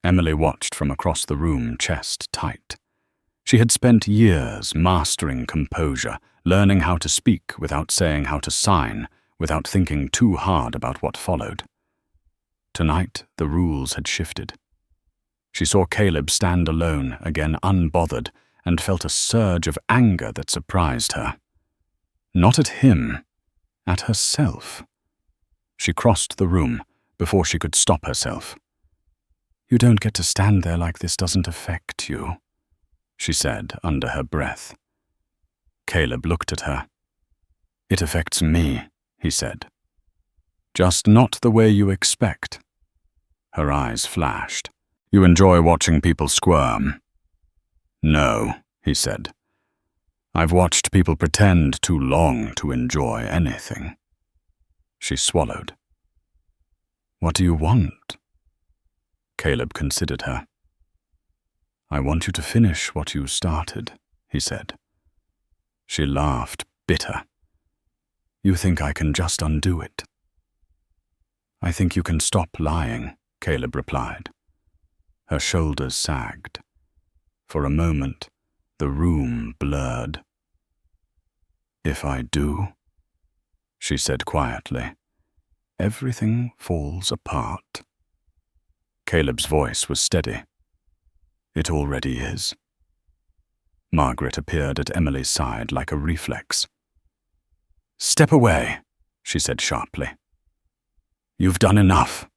Emily watched from across the room, chest tight. She had spent years mastering composure, learning how to speak without saying how to sign, without thinking too hard about what followed. Tonight, the rules had shifted. She saw Caleb stand alone, again unbothered, and felt a surge of anger that surprised her. Not at him, at herself. She crossed the room before she could stop herself. "You don't get to stand there like this doesn't affect you," she said under her breath. Caleb looked at her. "It affects me," he said. "Just not the way you expect." Her eyes flashed. "You enjoy watching people squirm?" "No," he said. "I've watched people pretend too long to enjoy anything." She swallowed. "What do you want?" Caleb considered her. "I want you to finish what you started," he said. She laughed, bitter. "You think I can just undo it?" "I think you can stop lying," Caleb replied. Her shoulders sagged. For a moment, the room blurred. "If I do," she said quietly, "everything falls apart." Caleb's voice was steady. "It already is." Margaret appeared at Emily's side like a reflex. "Step away," she said sharply. "You've done enough."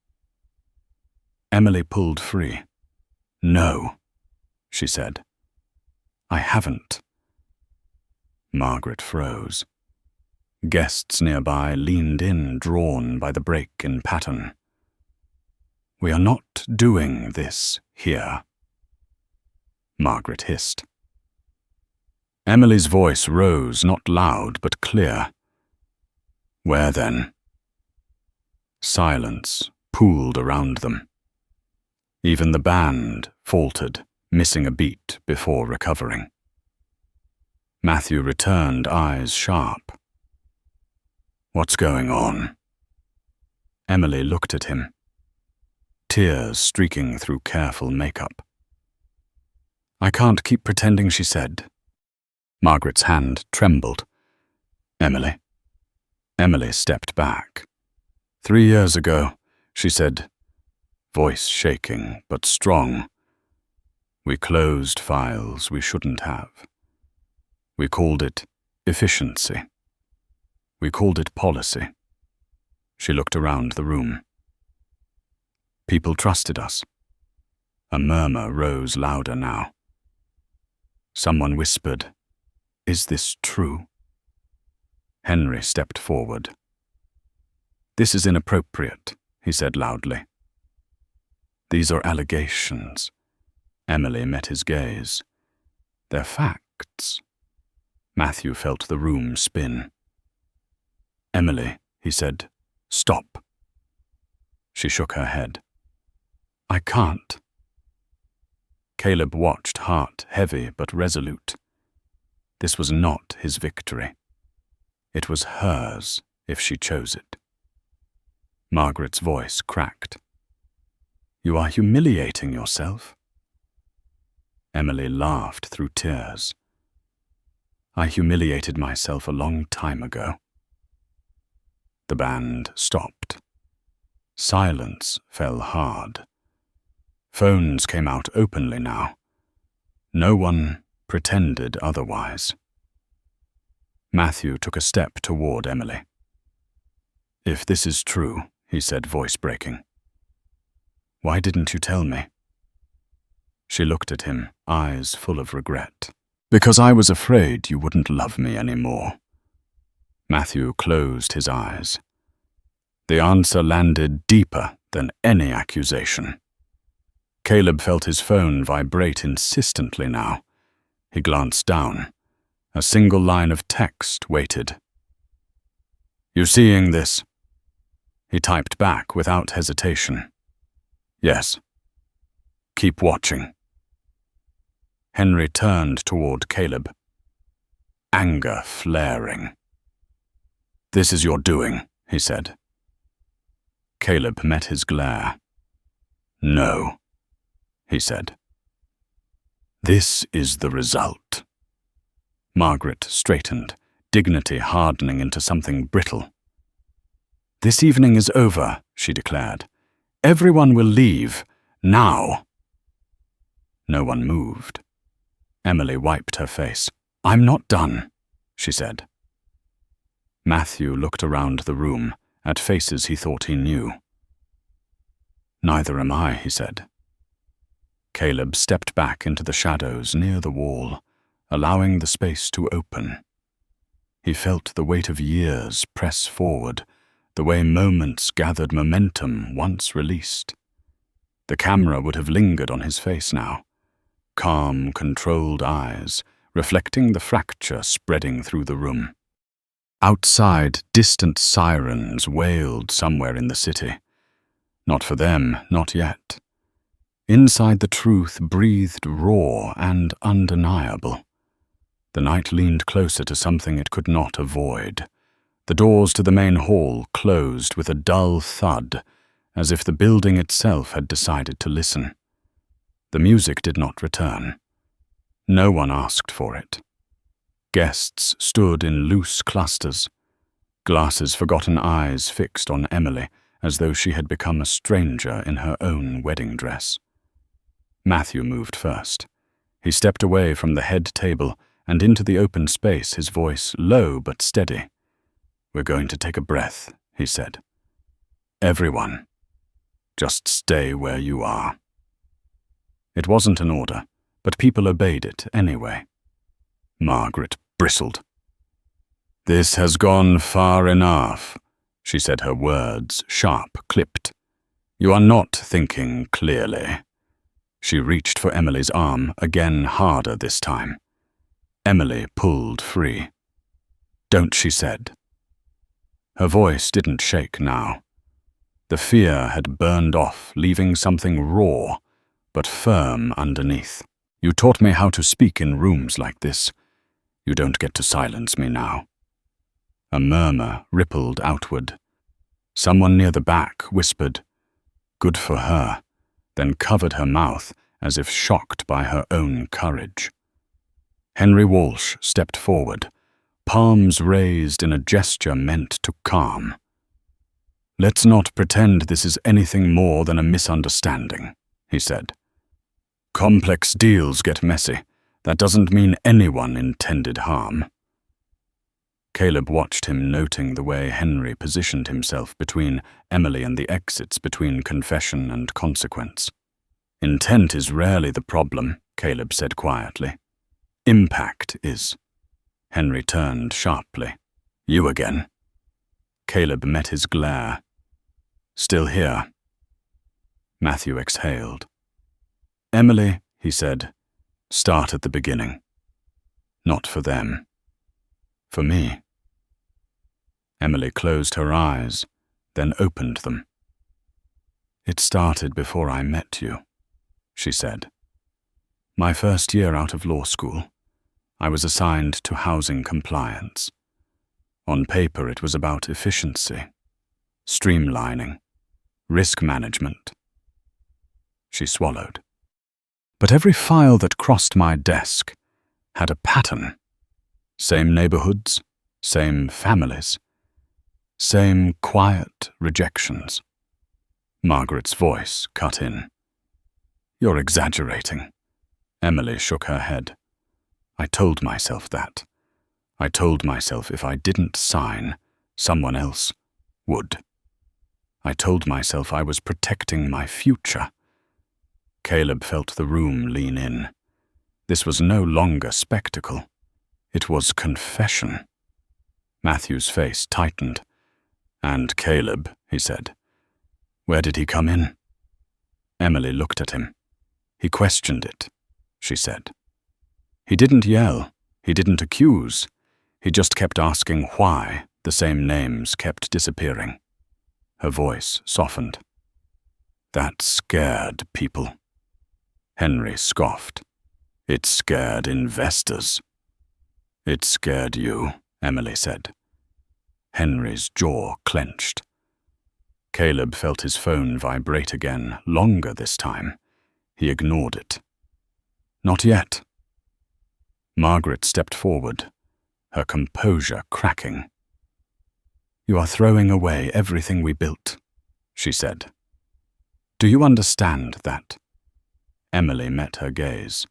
Emily pulled free. "No," she said. "I haven't." Margaret froze. Guests nearby leaned in, drawn by the break in pattern. "We are not doing this here," Margaret hissed. Emily's voice rose, not loud but clear. "Where then?" Silence pooled around them. Even the band faltered, missing a beat before recovering. Matthew returned, eyes sharp. "What's going on?" Emily looked at him, tears streaking through careful makeup. "I can't keep pretending," she said. Margaret's hand trembled. "Emily." Emily stepped back. 3 years ago," she said, voice shaking but strong. "We closed files we shouldn't have. We called it efficiency. We called it policy." She looked around the room. "People trusted us." A murmur rose louder now. Someone whispered, "Is this true?" Henry stepped forward. "This is inappropriate," he said loudly. "These are allegations." Emily met his gaze. "They're facts." Matthew felt the room spin. "Emily," he said, "stop." She shook her head. "I can't." Caleb watched, heart heavy but resolute. This was not his victory. It was hers if she chose it. Margaret's voice cracked. "You are humiliating yourself." Emily laughed through tears. "I humiliated myself a long time ago." The band stopped. Silence fell hard. Phones came out openly now. No one pretended otherwise. Matthew took a step toward Emily. "If this is true," he said, voice breaking, "why didn't you tell me?" She looked at him, eyes full of regret. "Because I was afraid you wouldn't love me anymore." Matthew closed his eyes. The answer landed deeper than any accusation. Caleb felt his phone vibrate insistently now. He glanced down. A single line of text waited. "You seeing this?" He typed back without hesitation. "Yes." "Keep watching." Henry turned toward Caleb, anger flaring. "This is your doing," he said. Caleb met his glare. "No," he said. "This is the result." Margaret straightened, dignity hardening into something brittle. "This evening is over," she declared. "Everyone will leave, now." No one moved. Emily wiped her face. "I'm not done," she said. Matthew looked around the room, at faces he thought he knew. "Neither am I," he said. Caleb stepped back into the shadows near the wall, allowing the space to open. He felt the weight of years press forward, the way moments gathered momentum once released. The camera would have lingered on his face now. Calm, controlled eyes, reflecting the fracture spreading through the room. Outside, distant sirens wailed somewhere in the city. Not for them, not yet. Inside, the truth breathed raw and undeniable. The night leaned closer to something it could not avoid. The doors to the main hall closed with a dull thud, as if the building itself had decided to listen. The music did not return. No one asked for it. Guests stood in loose clusters, glasses forgotten eyes fixed on Emily as though she had become a stranger in her own wedding dress. Matthew moved first. He stepped away from the head table and into the open space, his voice low but steady. "We're going to take a breath," he said. "Everyone, just stay where you are." It wasn't an order, but people obeyed it anyway. Margaret bristled. "This has gone far enough," she said, her words sharp, clipped. "You are not thinking clearly." She reached for Emily's arm, again harder this time. Emily pulled free. "Don't," she said. Her voice didn't shake now. The fear had burned off, leaving something raw, but firm underneath. "You taught me how to speak in rooms like this. You don't get to silence me now." A murmur rippled outward. Someone near the back whispered, "Good for her," then covered her mouth as if shocked by her own courage. Henry Walsh stepped forward, palms raised in a gesture meant to calm. "Let's not pretend this is anything more than a misunderstanding," he said. "Complex deals get messy. That doesn't mean anyone intended harm." Caleb watched him, noting the way Henry positioned himself between Emily and the exits between confession and consequence. "Intent is rarely the problem," Caleb said quietly. "Impact is." Henry turned sharply. "You again." Caleb met his glare. "Still here." Matthew exhaled. "Emily," he said, "start at the beginning. Not for them. For me." Emily closed her eyes, then opened them. "It started before I met you," she said. "My first year out of law school, I was assigned to housing compliance. On paper, it was about efficiency, streamlining, risk management." She swallowed. "But every file that crossed my desk had a pattern. Same neighborhoods, same families, same quiet rejections." Margaret's voice cut in. You're exaggerating. Emily shook her head. I told myself that. I told myself if I didn't sign, someone else would. I told myself I was protecting my future. Caleb felt the room lean in. This was no longer spectacle. It was confession. Matthew's face tightened. And Caleb, he said. Where did he come in? Emily looked at him. He questioned it, she said. He didn't yell. He didn't accuse. He just kept asking why the same names kept disappearing. Her voice softened. That scared people. Henry scoffed. It scared investors. It scared you, Emily said. Henry's jaw clenched. Caleb felt his phone vibrate again, longer this time. He ignored it. Not yet. Margaret stepped forward, her composure cracking. You are throwing away everything we built, she said. Do you understand that? Emily met her gaze.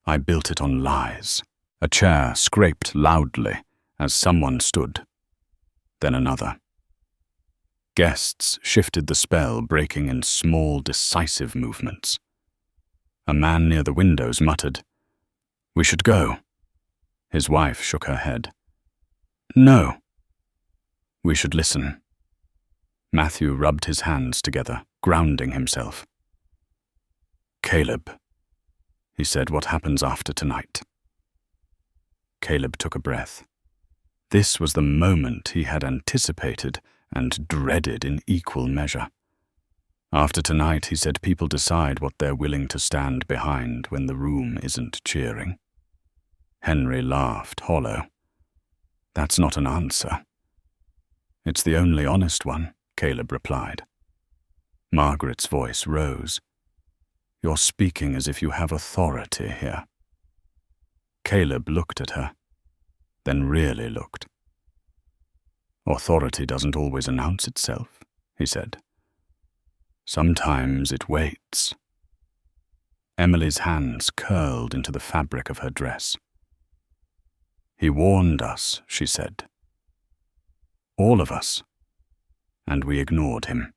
I built it on lies. A chair scraped loudly as someone stood. Then another. Guests shifted the spell, breaking in small, decisive movements. A man near the windows muttered, We should go. His wife shook her head. No. We should listen. Matthew rubbed his hands together, grounding himself. Caleb, he said, what happens after tonight? Caleb took a breath. This was the moment he had anticipated and dreaded in equal measure. After tonight, he said, people decide what they're willing to stand behind when the room isn't cheering. Henry laughed, hollow. That's not an answer. It's the only honest one, Caleb replied. Margaret's voice rose. You're speaking as if you have authority here. Caleb looked at her, then really looked. Authority doesn't always announce itself, he said. Sometimes it waits. Emily's hands curled into the fabric of her dress. He warned us, she said. All of us. And we ignored him.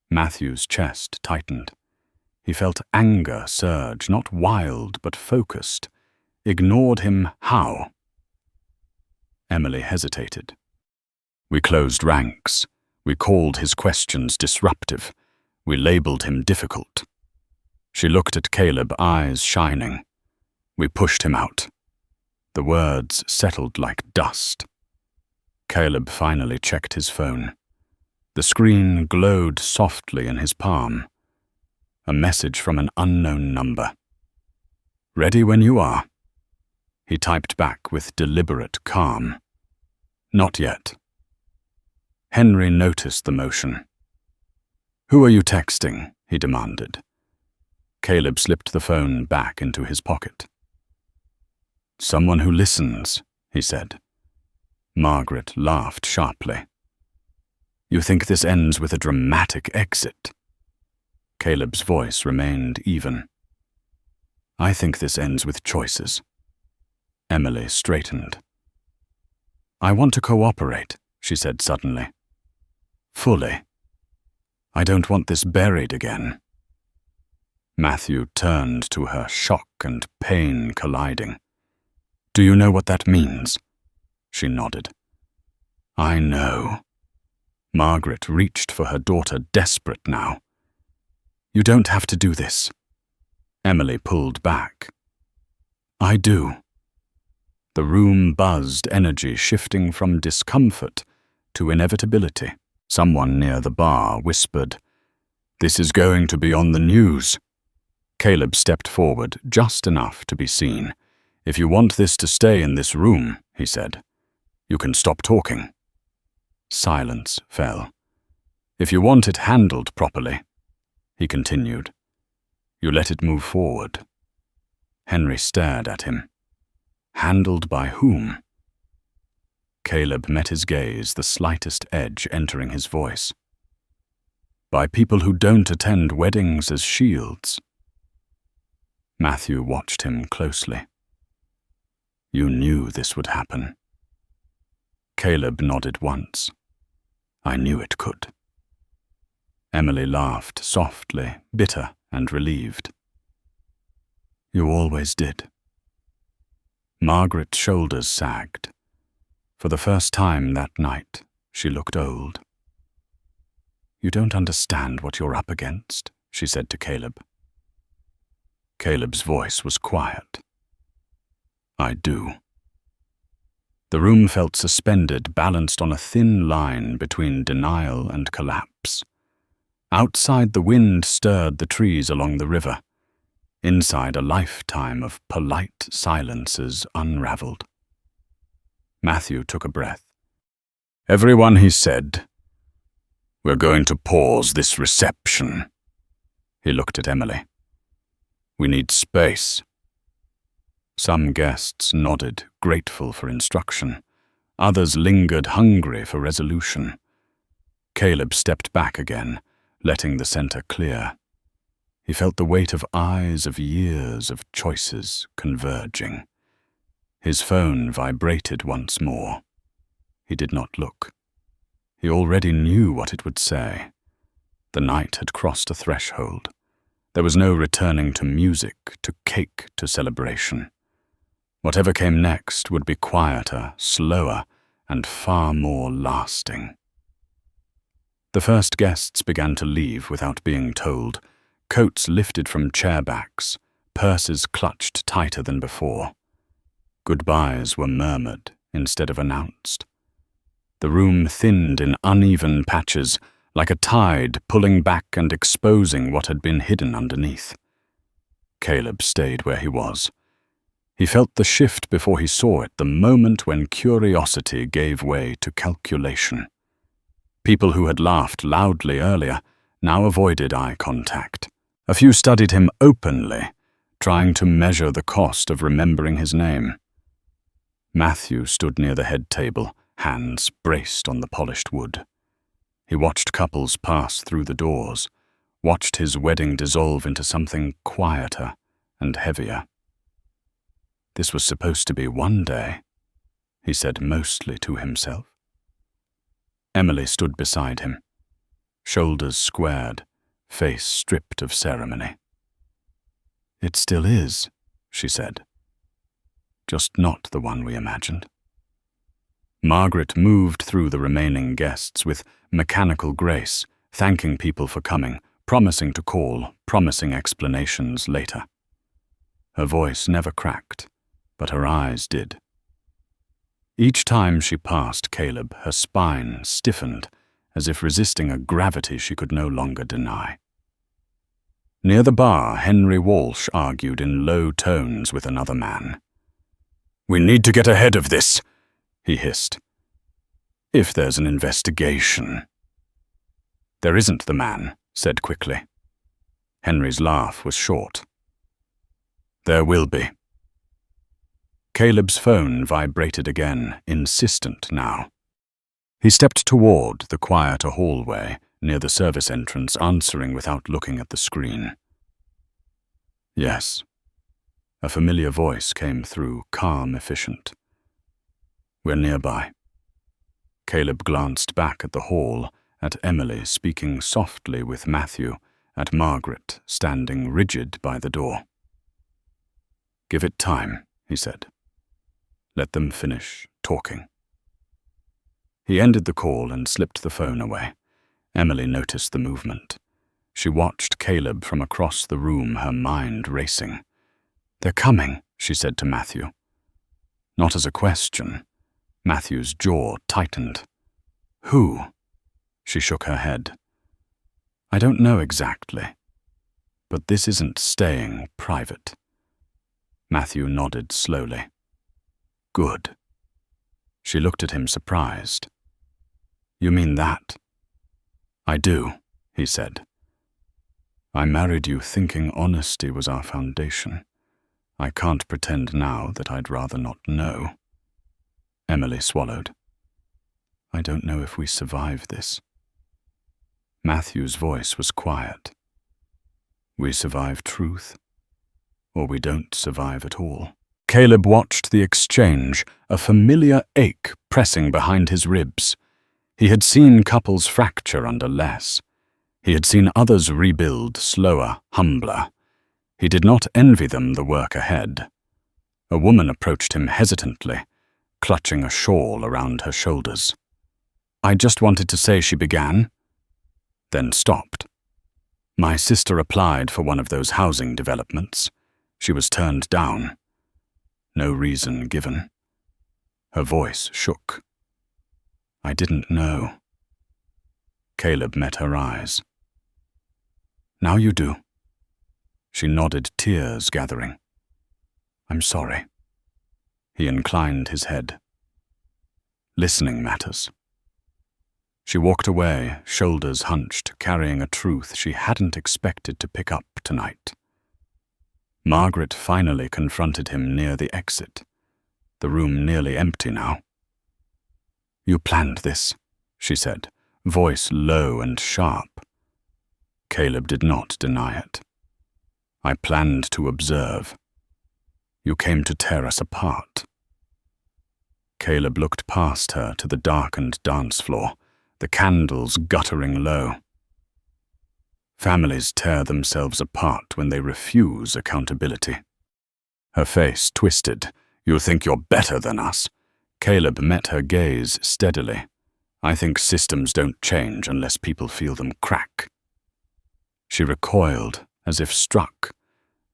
Matthew's chest tightened. He felt anger surge, not wild but focused. Ignored him how? Emily hesitated. We closed ranks. We called his questions disruptive. We labeled him difficult. She looked at Caleb, eyes shining. We pushed him out. The words settled like dust. Caleb finally checked his phone. The screen glowed softly in his palm. A message from an unknown number. Ready when you are. He typed back with deliberate calm. Not yet. Henry noticed the motion. Who are you texting? He demanded. Caleb slipped the phone back into his pocket. Someone who listens, he said. Margaret laughed sharply. You think this ends with a dramatic exit? Caleb's voice remained even. I think this ends with choices. Emily straightened. I want to cooperate, she said suddenly. Fully. I don't want this buried again. Matthew turned to her, shock and pain colliding. Do you know what that means? She nodded. I know. Margaret reached for her daughter, desperate now. You don't have to do this. Emily pulled back. I do. The room buzzed, energy shifting from discomfort to inevitability. Someone near the bar whispered, This is going to be on the news. Caleb stepped forward, just enough to be seen. If you want this to stay in this room, he said, you can stop talking. Silence fell. If you want it handled properly, he continued, you let it move forward. Henry stared at him. Handled by whom? Caleb met his gaze, the slightest edge entering his voice. By people who don't attend weddings as shields. Matthew watched him closely. You knew this would happen. Caleb nodded once. I knew it could. Emily laughed softly, bitter and relieved. You always did. Margaret's shoulders sagged. For the first time that night, she looked old. You don't understand what you're up against, she said to Caleb. Caleb's voice was quiet. I do. The room felt suspended, balanced on a thin line between denial and collapse. Outside, the wind stirred the trees along the river. Inside, a lifetime of polite silences unraveled. Matthew took a breath. Everyone, he said, we're going to pause this reception. He looked at Emily. We need space. Some guests nodded, grateful for instruction. Others lingered, hungry for resolution. Caleb stepped back again, letting the center clear. He felt the weight of eyes, of years, of choices converging. His phone vibrated once more. He did not look. He already knew what it would say. The night had crossed a threshold. There was no returning to music, to cake, to celebration. Whatever came next would be quieter, slower, and far more lasting. The first guests began to leave without being told, coats lifted from chair backs, purses clutched tighter than before. Goodbyes were murmured instead of announced. The room thinned in uneven patches, like a tide pulling back and exposing what had been hidden underneath. Caleb stayed where he was. He felt the shift before he saw it, the moment when curiosity gave way to calculation. People who had laughed loudly earlier now avoided eye contact. A few studied him openly, trying to measure the cost of remembering his name. Matthew stood near the head table, hands braced on the polished wood. He watched couples pass through the doors, watched his wedding dissolve into something quieter and heavier. This was supposed to be one day, he said mostly to himself. Emily stood beside him, shoulders squared, face stripped of ceremony. It still is, she said. Just not the one we imagined. Margaret moved through the remaining guests with mechanical grace, thanking people for coming, promising to call, promising explanations later. Her voice never cracked, but her eyes did. Each time she passed Caleb, her spine stiffened, as if resisting a gravity she could no longer deny. Near the bar, Henry Walsh argued in low tones with another man. We need to get ahead of this, he hissed. If there's an investigation. There isn't, the man said quickly. Henry's laugh was short. There will be. Caleb's phone vibrated again, insistent now. He stepped toward the quieter hallway near the service entrance, answering without looking at the screen. Yes. A familiar voice came through, calm, efficient. We're nearby. Caleb glanced back at the hall, at Emily speaking softly with Matthew, at Margaret standing rigid by the door. Give it time, he said. Let them finish talking. He ended the call and slipped the phone away. Emily noticed the movement. She watched Caleb from across the room, her mind racing. They're coming, she said to Matthew. Not as a question. Matthew's jaw tightened. Who? She shook her head. I don't know exactly, but this isn't staying private. Matthew nodded slowly. Good. She looked at him surprised. You mean that? I do, he said. I married you thinking honesty was our foundation. I can't pretend now that I'd rather not know. Emily swallowed. I don't know if we survive this. Matthew's voice was quiet. We survive truth, or we don't survive at all. Caleb watched the exchange, a familiar ache pressing behind his ribs. He had seen couples fracture under less. He had seen others rebuild slower, humbler. He did not envy them the work ahead. A woman approached him hesitantly, clutching a shawl around her shoulders. I just wanted to say, she began, then stopped. My sister applied for one of those housing developments. She was turned down. No reason given. Her voice shook. I didn't know. Caleb met her eyes. Now you do. She nodded, tears gathering. I'm sorry. He inclined his head. Listening matters. She walked away, shoulders hunched, carrying a truth she hadn't expected to pick up tonight. Margaret finally confronted him near the exit, the room nearly empty now. You planned this, she said, voice low and sharp. Caleb did not deny it. I planned to observe. You came to tear us apart. Caleb looked past her to the darkened dance floor, the candles guttering low. Families tear themselves apart when they refuse accountability. Her face twisted. You think you're better than us? Caleb met her gaze steadily. I think systems don't change unless people feel them crack. She recoiled, as if struck,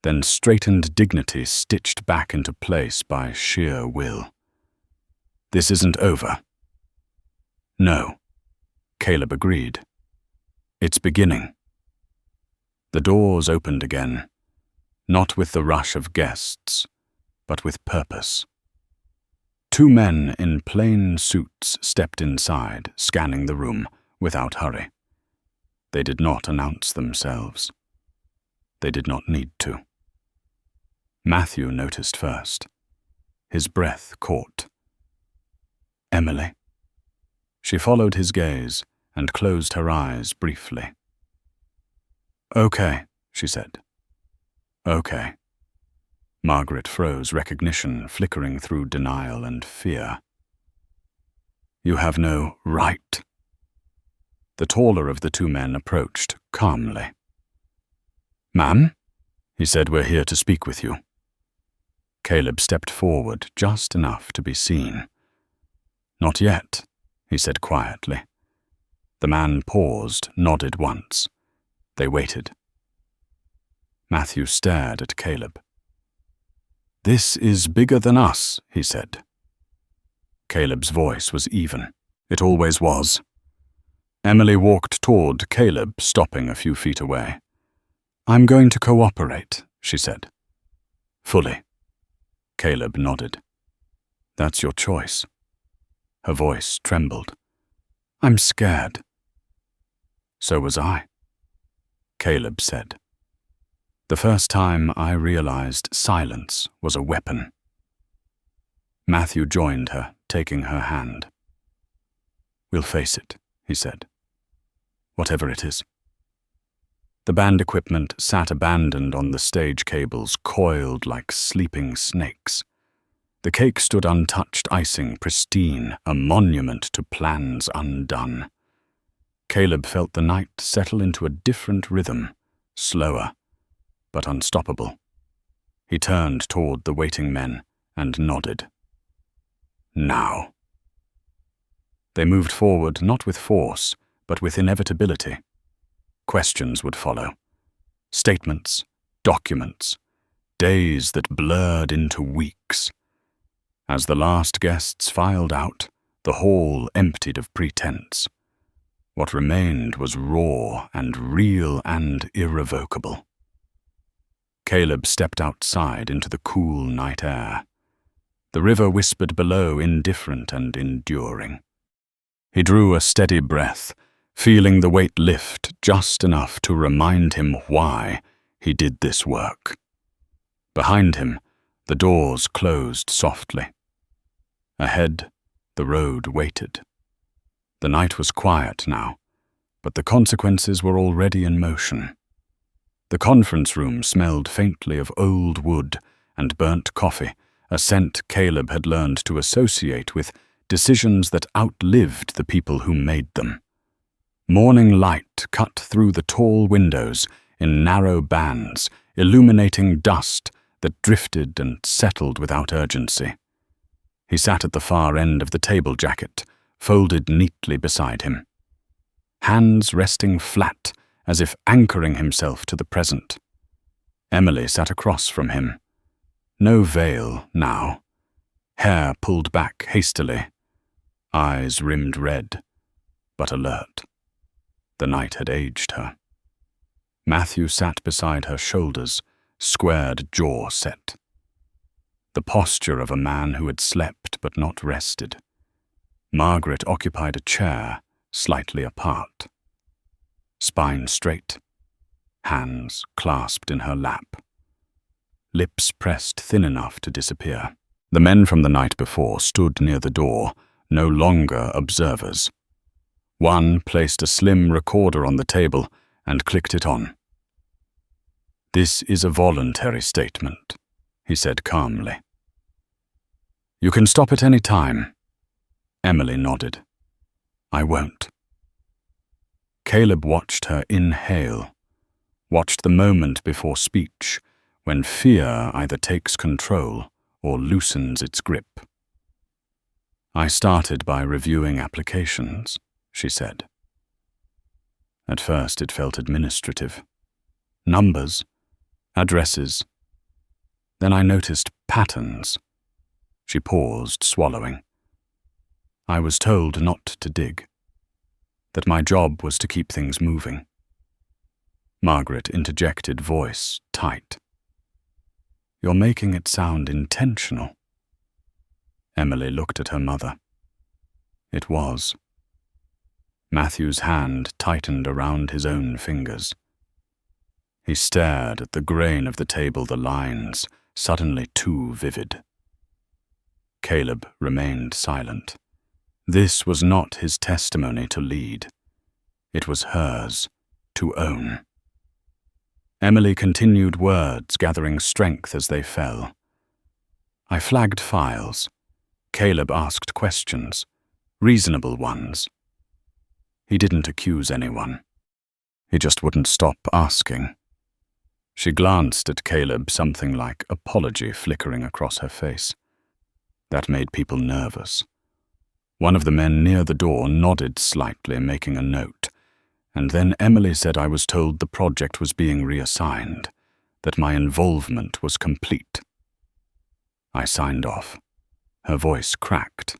then straightened dignity stitched back into place by sheer will. This isn't over. No, Caleb agreed. It's beginning. The doors opened again, not with the rush of guests, but with purpose. Two men in plain suits stepped inside, scanning the room without hurry. They did not announce themselves. They did not need to. Matthew noticed first. His breath caught. Emily. She followed his gaze and closed her eyes briefly. Okay, she said. Okay. Margaret froze, recognition flickering through denial and fear. You have no right. The taller of the two men approached calmly. Ma'am, he said, we're here to speak with you. Caleb stepped forward just enough to be seen. Not yet, he said quietly. The man paused, nodded once. They waited. Matthew stared at Caleb. This is bigger than us, he said. Caleb's voice was even. It always was. Emily walked toward Caleb, stopping a few feet away. I'm going to cooperate, she said. Fully. Caleb nodded. That's your choice. Her voice trembled. I'm scared. So was I. Caleb said. The first time I realized silence was a weapon. Matthew joined her, taking her hand. We'll face it, he said. Whatever it is. The band equipment sat abandoned on the stage cables, coiled like sleeping snakes. The cake stood untouched, icing pristine, a monument to plans undone. Caleb felt the night settle into a different rhythm, slower, but unstoppable. He turned toward the waiting men and nodded. Now. They moved forward not with force, but with inevitability. Questions would follow. Statements, documents, days that blurred into weeks. As the last guests filed out, the hall emptied of pretense. What remained was raw and real and irrevocable. Caleb stepped outside into the cool night air. The river whispered below, indifferent and enduring. He drew a steady breath, feeling the weight lift just enough to remind him why he did this work. Behind him, the doors closed softly. Ahead, the road waited. The night was quiet now, but the consequences were already in motion. The conference room smelled faintly of old wood and burnt coffee, a scent Caleb had learned to associate with decisions that outlived the people who made them. Morning light cut through the tall windows in narrow bands, illuminating dust that drifted and settled without urgency. He sat at the far end of the table jacket, folded neatly beside him, hands resting flat as if anchoring himself to the present. Emily sat across from him. No veil now, hair pulled back hastily, eyes rimmed red, but alert. The night had aged her. Matthew sat beside her shoulders, squared jaw set. The posture of a man who had slept but not rested. Margaret occupied a chair, slightly apart. Spine straight, hands clasped in her lap. Lips pressed thin enough to disappear. The men from the night before stood near the door, no longer observers. One placed a slim recorder on the table and clicked it on. "This is a voluntary statement," he said calmly. "You can stop at any time." Emily nodded. "I won't." Caleb watched her inhale, watched the moment before speech, when fear either takes control or loosens its grip. "I started by reviewing applications," she said. At first it felt administrative. Numbers, addresses. Then I noticed patterns. She paused, swallowing. "I was told not to dig, that my job was to keep things moving." Margaret interjected, voice tight. "You're making it sound intentional." Emily looked at her mother. It was. Matthew's hand tightened around his own fingers. He stared at the grain of the table, the lines, suddenly too vivid. Caleb remained silent. This was not his testimony to lead. It was hers to own. Emily continued, words gathering strength as they fell. "I flagged files. Caleb asked questions, reasonable ones. He didn't accuse anyone. He just wouldn't stop asking." She glanced at Caleb, something like apology flickering across her face. That made people nervous. One of the men near the door nodded slightly, making a note, and then Emily said I was told the project was being reassigned, that my involvement was complete. I signed off. Her voice cracked.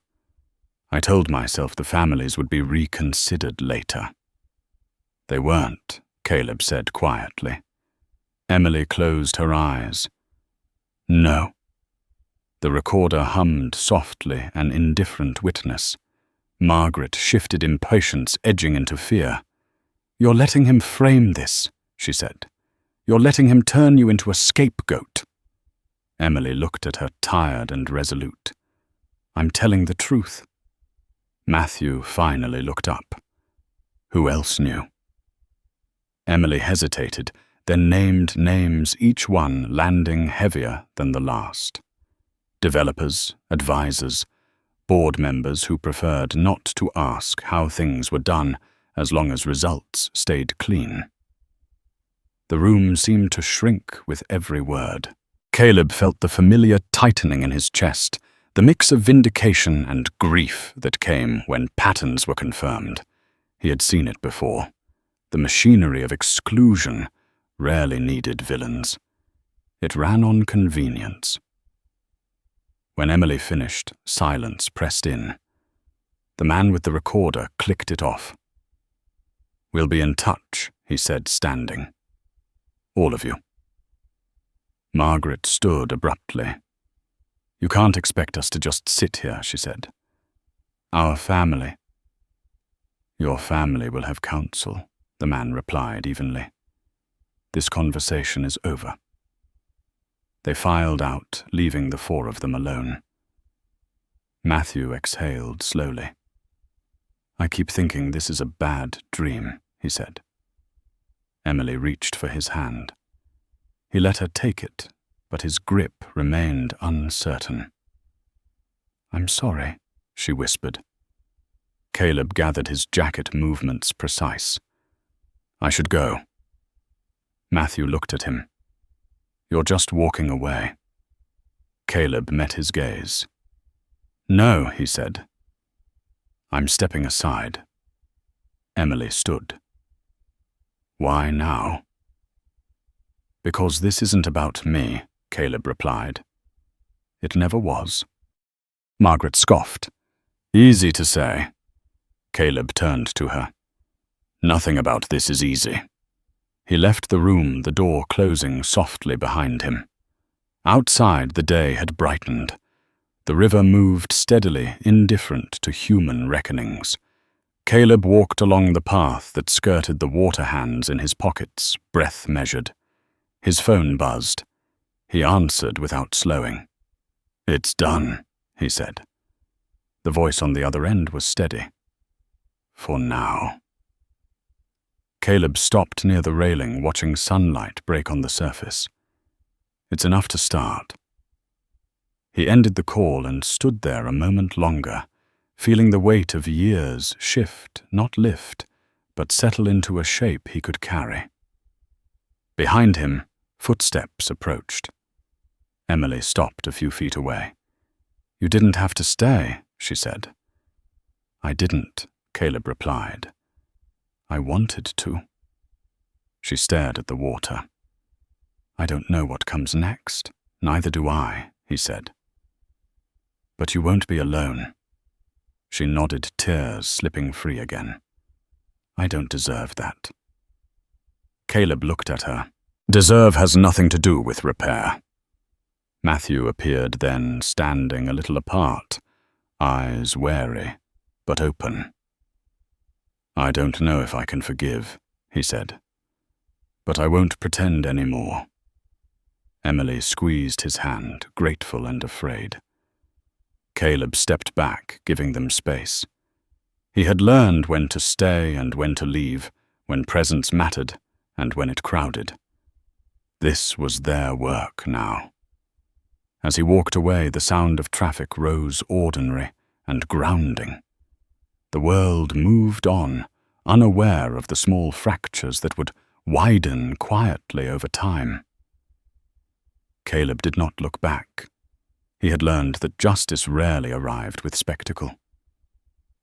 I told myself the families would be reconsidered later. "They weren't," Caleb said quietly. Emily closed her eyes. "No." The recorder hummed softly, an indifferent witness. Margaret shifted impatience, edging into fear. "You're letting him frame this," she said. "You're letting him turn you into a scapegoat." Emily looked at her, tired and resolute. "I'm telling the truth." Matthew finally looked up. Who else knew? Emily hesitated, then named names, each one landing heavier than the last. Developers, advisors, board members who preferred not to ask how things were done as long as results stayed clean. The room seemed to shrink with every word. Caleb felt the familiar tightening in his chest, the mix of vindication and grief that came when patterns were confirmed. He had seen it before. The machinery of exclusion rarely needed villains. It ran on convenience. When Emily finished, silence pressed in. The man with the recorder clicked it off. "We'll be in touch," he said, standing. "All of you." Margaret stood abruptly. "You can't expect us to just sit here," she said. "Our family." "Your family will have counsel," the man replied evenly. "This conversation is over." They filed out, leaving the four of them alone. Matthew exhaled slowly. "I keep thinking this is a bad dream," he said. Emily reached for his hand. He let her take it, but his grip remained uncertain. "I'm sorry," she whispered. Caleb gathered his jacket movements precise. "I should go." Matthew looked at him. "You're just walking away." Caleb met his gaze. "No," he said. "I'm stepping aside." Emily stood. "Why now?" "Because this isn't about me," Caleb replied. "It never was." Margaret scoffed. "Easy to say." Caleb turned to her. "Nothing about this is easy." He left the room, the door closing softly behind him. Outside, the day had brightened. The river moved steadily, indifferent to human reckonings. Caleb walked along the path that skirted the water hands in his pockets, breath measured. His phone buzzed. He answered without slowing. "It's done," he said. The voice on the other end was steady. "For now." Caleb stopped near the railing, watching sunlight break on the surface. "It's enough to start." He ended the call and stood there a moment longer, feeling the weight of years shift, not lift, but settle into a shape he could carry. Behind him, footsteps approached. Emily stopped a few feet away. "You didn't have to stay," she said. "I didn't," Caleb replied. "I wanted to." She stared at the water. "I don't know what comes next. Neither do I," he said. "But you won't be alone." She nodded, tears slipping free again. "I don't deserve that." Caleb looked at her. "Deserve has nothing to do with repair." Matthew appeared then, standing a little apart, eyes wary, but open. "I don't know if I can forgive," he said. "But I won't pretend any more." Emily squeezed his hand, grateful and afraid. Caleb stepped back, giving them space. He had learned when to stay and when to leave, when presence mattered and when it crowded. This was their work now. As he walked away, the sound of traffic rose ordinary and grounding. The world moved on, unaware of the small fractures that would widen quietly over time. Caleb did not look back. He had learned that justice rarely arrived with spectacle.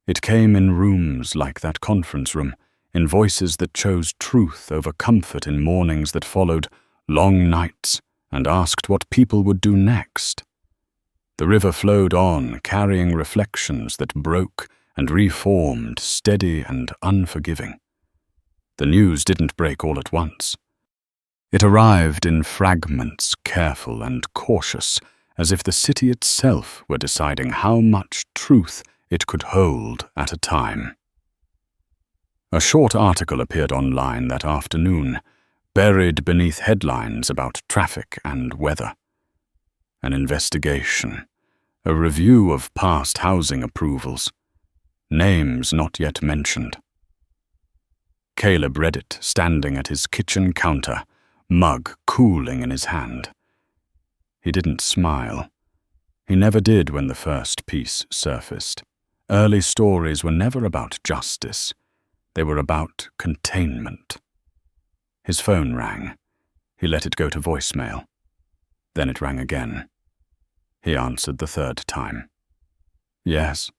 It came in rooms like that conference room, in voices that chose truth over comfort in mornings that followed long nights and asked what people would do next. The river flowed on, carrying reflections that broke and reformed, steady and unforgiving. The news didn't break all at once. It arrived in fragments, careful and cautious, as if the city itself were deciding how much truth it could hold at a time. A short article appeared online that afternoon, buried beneath headlines about traffic and weather. An investigation, a review of past housing approvals, names not yet mentioned. Caleb read it, standing at his kitchen counter, mug cooling in his hand. He didn't smile. He never did when the first piece surfaced. Early stories were never about justice. They were about containment. His phone rang. He let it go to voicemail. Then it rang again. He answered the third time. "Yes."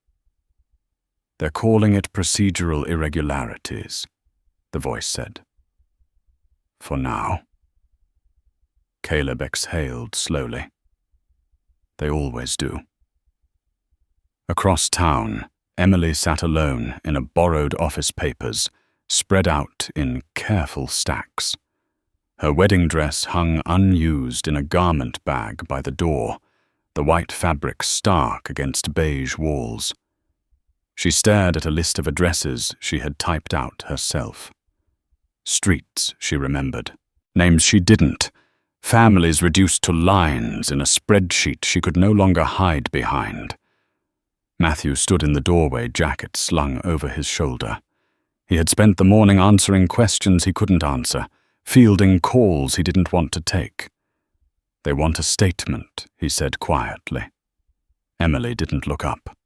"They're calling it procedural irregularities," the voice said. "For now." Caleb exhaled slowly. They always do. Across town, Emily sat alone in a borrowed office papers, spread out in careful stacks. Her wedding dress hung unused in a garment bag by the door, the white fabric stark against beige walls. She stared at a list of addresses she had typed out herself. Streets she remembered, names she didn't, families reduced to lines in a spreadsheet she could no longer hide behind. Matthew stood in the doorway, jacket slung over his shoulder. He had spent the morning answering questions he couldn't answer, fielding calls he didn't want to take. "They want a statement," he said quietly. Emily didn't look up.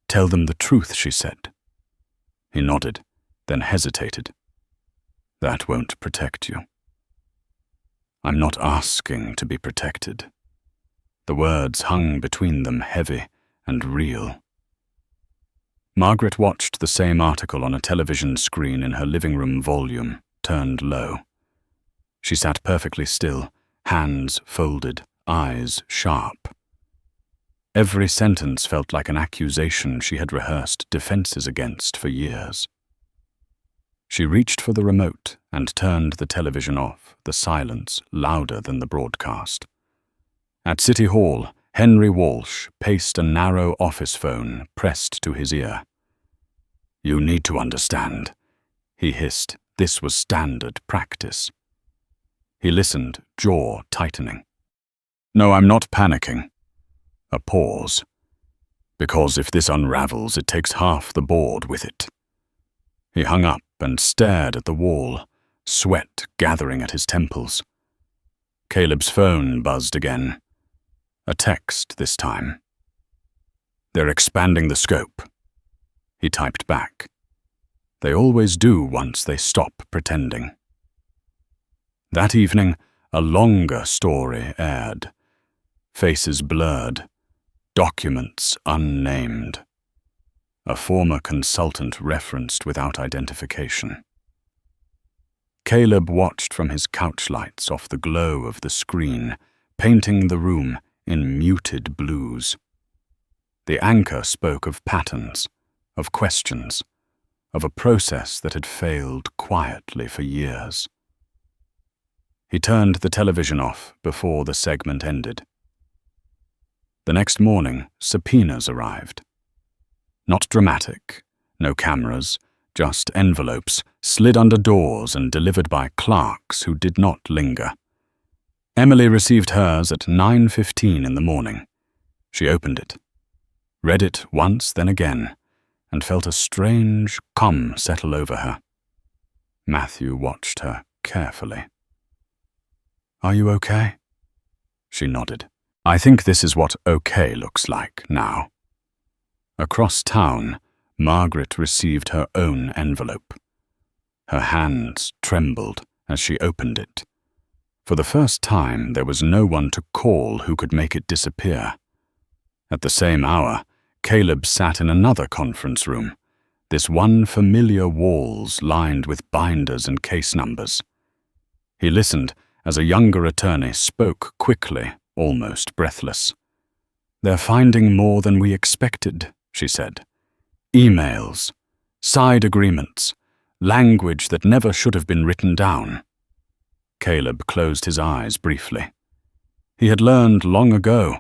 "Tell them the truth," she said. He nodded, then hesitated. "That won't protect you." "I'm not asking to be protected." The words hung between them heavy and real. Margaret watched the same article on a television screen in her living room volume, turned low. She sat perfectly still, hands folded, eyes sharp. Every sentence felt like an accusation she had rehearsed defenses against for years. She reached for the remote and turned the television off, the silence louder than the broadcast. At City Hall, Henry Walsh paced a narrow office phone pressed to his ear. "You need to understand," he hissed. This was standard practice. He listened, jaw tightening. "No, I'm not panicking." A pause. "Because if this unravels, it takes half the board with it." He hung up and stared at the wall, sweat gathering at his temples. Caleb's phone buzzed again. A text this time. "They're expanding the scope." He typed back. "They always do once they stop pretending." That evening, a longer story aired. Faces blurred, documents unnamed. A former consultant referenced without identification. Caleb watched from his couch lights off the glow of the screen, painting the room in muted blues. The anchor spoke of patterns, of questions, of a process that had failed quietly for years. He turned the television off before the segment ended. The next morning, subpoenas arrived. Not dramatic, no cameras, just envelopes slid under doors and delivered by clerks who did not linger. Emily received hers at 9:15 in the morning. She opened it, read it once, then again, and felt a strange calm settle over her. Matthew watched her carefully. "Are you okay?" She nodded. "I think this is what okay looks like now." Across town, Margaret received her own envelope. Her hands trembled as she opened it. For the first time, there was no one to call who could make it disappear. At the same hour, Caleb sat in another conference room, this one familiar walls lined with binders and case numbers. He listened as a younger attorney spoke quickly, almost breathless. "They're finding more than we expected," she said. "Emails, side agreements, language that never should have been written down." Caleb closed his eyes briefly. He had learned long ago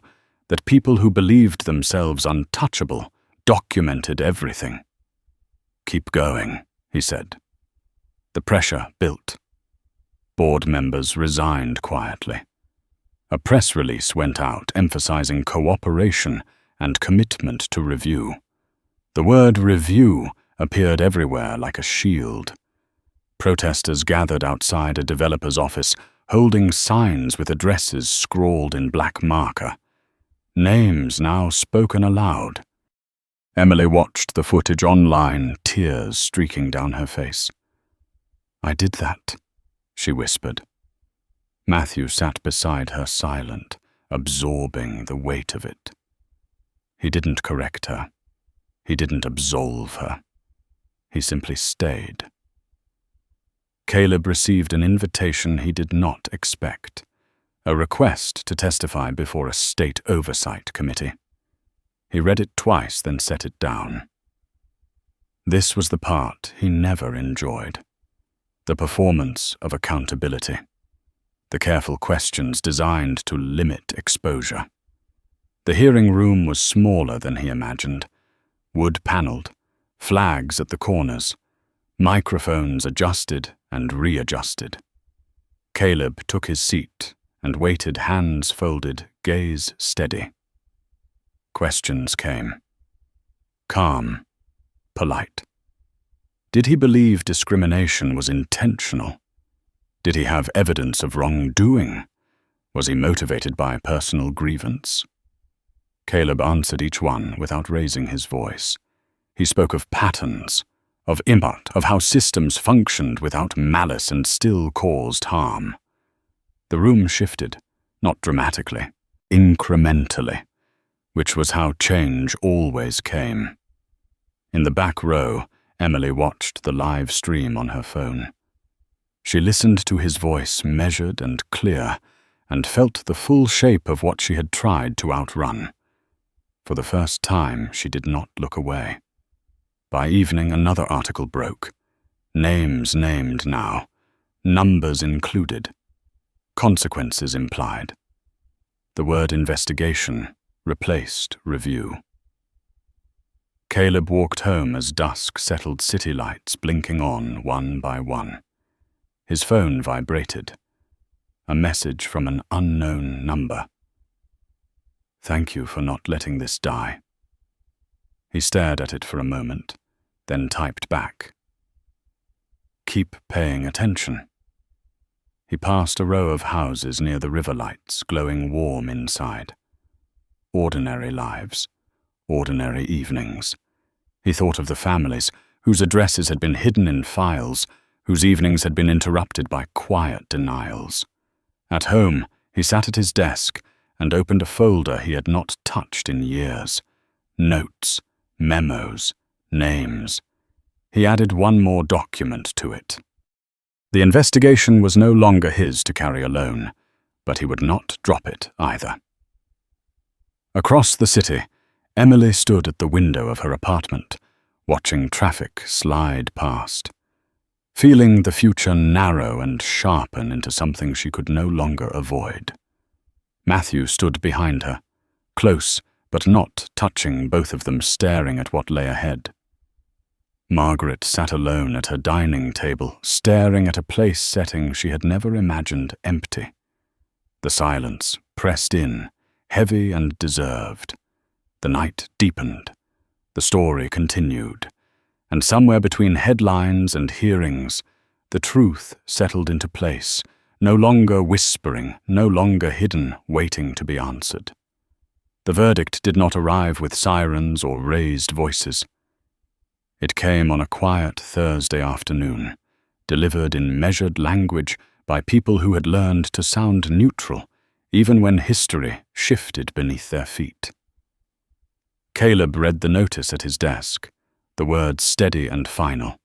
that people who believed themselves untouchable documented everything. "Keep going," he said. The pressure built. Board members resigned quietly. A press release went out emphasizing cooperation and commitment to review. The word review appeared everywhere like a shield. Protesters gathered outside a developer's office, holding signs with addresses scrawled in black marker. Names now spoken aloud. Emily watched the footage online, tears streaking down her face. "I did that," she whispered. Matthew sat beside her silent, absorbing the weight of it. He didn't correct her. He didn't absolve her. He simply stayed. Caleb received an invitation he did not expect, a request to testify before a state oversight committee. He read it twice, then set it down. This was the part he never enjoyed. The performance of accountability. The careful questions designed to limit exposure. The hearing room was smaller than he imagined. Wood-paneled, flags at the corners, microphones adjusted and readjusted. Caleb took his seat and waited, hands folded, gaze steady. Questions came. Calm, polite. Did he believe discrimination was intentional? Did he have evidence of wrongdoing? Was he motivated by personal grievance? Caleb answered each one without raising his voice. He spoke of patterns, of impact, of how systems functioned without malice and still caused harm. The room shifted, not dramatically, incrementally, which was how change always came. In the back row, Emily watched the live stream on her phone. She listened to his voice, measured and clear, and felt the full shape of what she had tried to outrun. For the first time, she did not look away. By evening, another article broke. Names named now, numbers included, consequences implied. The word investigation replaced review. Caleb walked home as dusk settled, city lights blinking on one by one. His phone vibrated. A message from an unknown number. "Thank you for not letting this die." He stared at it for a moment, then typed back. "Keep paying attention." He passed a row of houses near the river lights, glowing warm inside. Ordinary lives, ordinary evenings. He thought of the families whose addresses had been hidden in files, whose evenings had been interrupted by quiet denials. At home, he sat at his desk and opened a folder he had not touched in years. Notes, memos, names. He added one more document to it. The investigation was no longer his to carry alone, but he would not drop it either. Across the city, Emily stood at the window of her apartment, watching traffic slide past, feeling the future narrow and sharpen into something she could no longer avoid. Matthew stood behind her, close but not touching, both of them staring at what lay ahead. Margaret sat alone at her dining table, staring at a place setting she had never imagined empty. The silence pressed in, heavy and deserved. The night deepened. The story continued. And somewhere between headlines and hearings, the truth settled into place, no longer whispering, no longer hidden, waiting to be answered. The verdict did not arrive with sirens or raised voices. It came on a quiet Thursday afternoon, delivered in measured language by people who had learned to sound neutral, even when history shifted beneath their feet. Caleb read the notice at his desk, the words steady and final,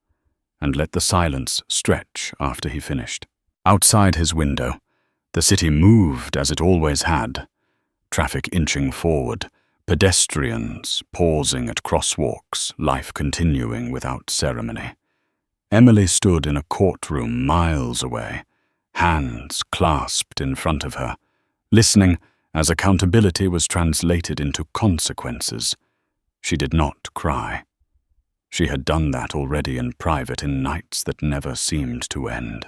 and let the silence stretch after he finished. Outside his window, the city moved as it always had, traffic inching forward, pedestrians pausing at crosswalks, life continuing without ceremony. Emily stood in a courtroom miles away, hands clasped in front of her, listening as accountability was translated into consequences. She did not cry. She had done that already in private in nights that never seemed to end.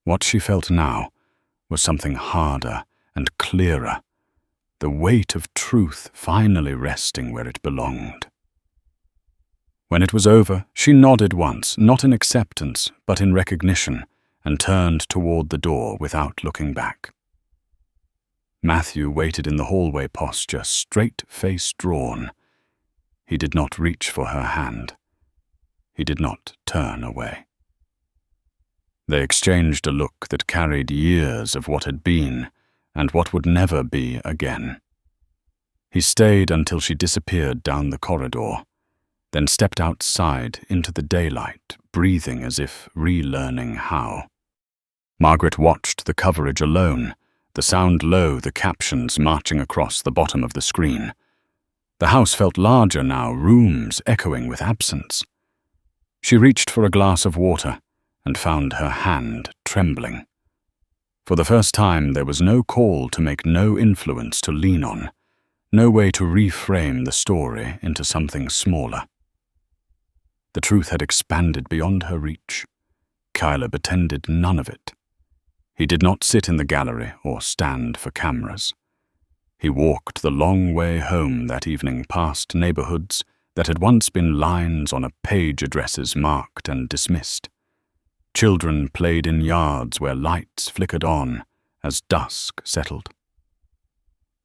What she felt now was something harder and clearer, the weight of truth finally resting where it belonged. When it was over, she nodded once, not in acceptance, but in recognition, and turned toward the door without looking back. Matthew waited in the hallway posture, straight face drawn. He did not reach for her hand. He did not turn away. They exchanged a look that carried years of what had been and what would never be again. He stayed until she disappeared down the corridor, then stepped outside into the daylight, breathing as if relearning how. Margaret watched the coverage alone, the sound low, the captions marching across the bottom of the screen. The house felt larger now, rooms echoing with absence. She reached for a glass of water and found her hand trembling. For the first time, there was no call to make, no influence to lean on, no way to reframe the story into something smaller. The truth had expanded beyond her reach. Caleb attended none of it. He did not sit in the gallery or stand for cameras. He walked the long way home that evening, past neighborhoods that had once been lines on a page addresses marked and dismissed. Children played in yards where lights flickered on as dusk settled.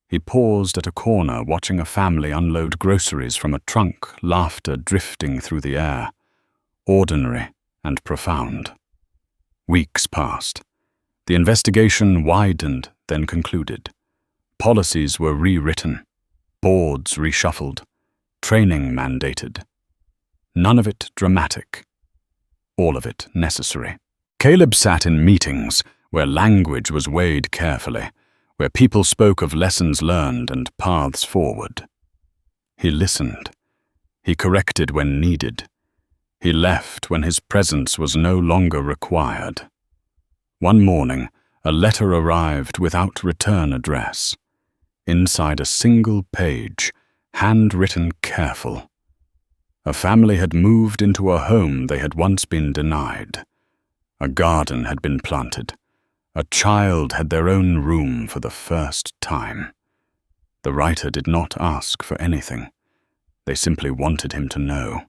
He paused at a corner, watching a family unload groceries from a trunk, laughter drifting through the air, ordinary and profound. Weeks passed. The investigation widened, then concluded. Policies were rewritten, boards reshuffled, training mandated. None of it dramatic, all of it necessary. Caleb sat in meetings where language was weighed carefully, where people spoke of lessons learned and paths forward. He listened. He corrected when needed. He left when his presence was no longer required. One morning, a letter arrived without return address. Inside a single page, handwritten careful. A family had moved into a home they had once been denied. A garden had been planted. A child had their own room for the first time. The writer did not ask for anything. They simply wanted him to know.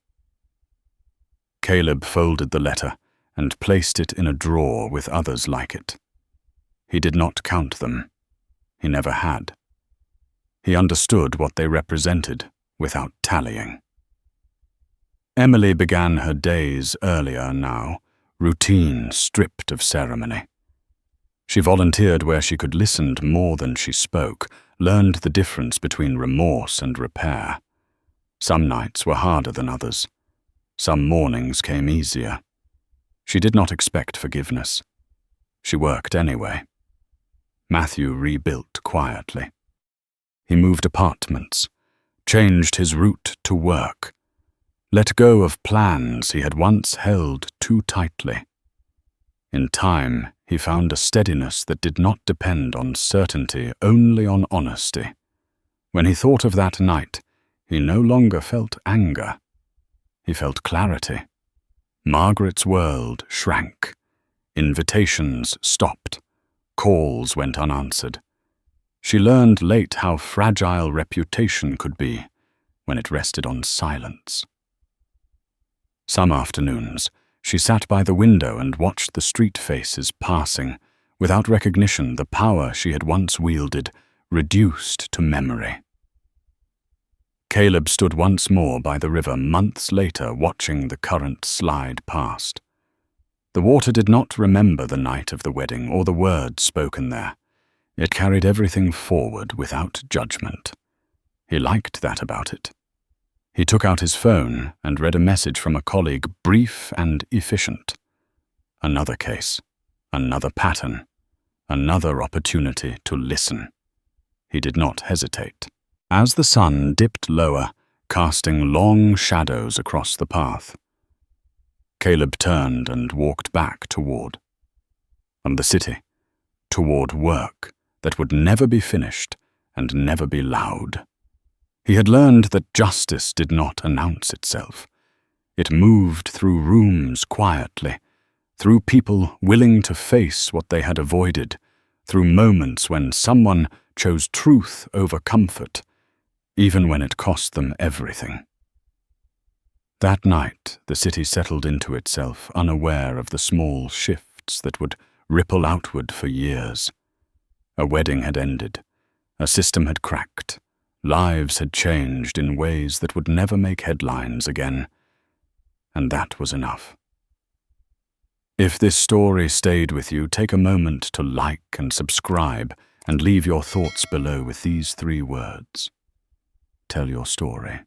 Caleb folded the letter and placed it in a drawer with others like it. He did not count them. He never had. He understood what they represented without tallying. Emily began her days earlier now, routine stripped of ceremony. She volunteered where she could listen more than she spoke, learned the difference between remorse and repair. Some nights were harder than others. Some mornings came easier. She did not expect forgiveness. She worked anyway. Matthew rebuilt quietly. He moved apartments, changed his route to work, let go of plans he had once held too tightly. In time, he found a steadiness that did not depend on certainty, only on honesty. When he thought of that night, he no longer felt anger. He felt clarity. Margaret's world shrank. Invitations stopped. Calls went unanswered. She learned late how fragile reputation could be when it rested on silence. Some afternoons, she sat by the window and watched the street faces passing, without recognition the power she had once wielded, reduced to memory. Caleb stood once more by the river months later, watching the current slide past. The water did not remember the night of the wedding or the words spoken there. It carried everything forward without judgment. He liked that about it. He took out his phone and read a message from a colleague, brief and efficient. Another case, another pattern, another opportunity to listen. He did not hesitate. As the sun dipped lower, casting long shadows across the path, Caleb turned and walked back toward the city, toward work that would never be finished and never be loud. He had learned that justice did not announce itself. It moved through rooms quietly, through people willing to face what they had avoided, through moments when someone chose truth over comfort, even when it cost them everything. That night, the city settled into itself, unaware of the small shifts that would ripple outward for years. A wedding had ended. A system had cracked. Lives had changed in ways that would never make headlines again. And that was enough. If this story stayed with you, take a moment to like and subscribe and leave your thoughts below with these 3 words. Tell your story.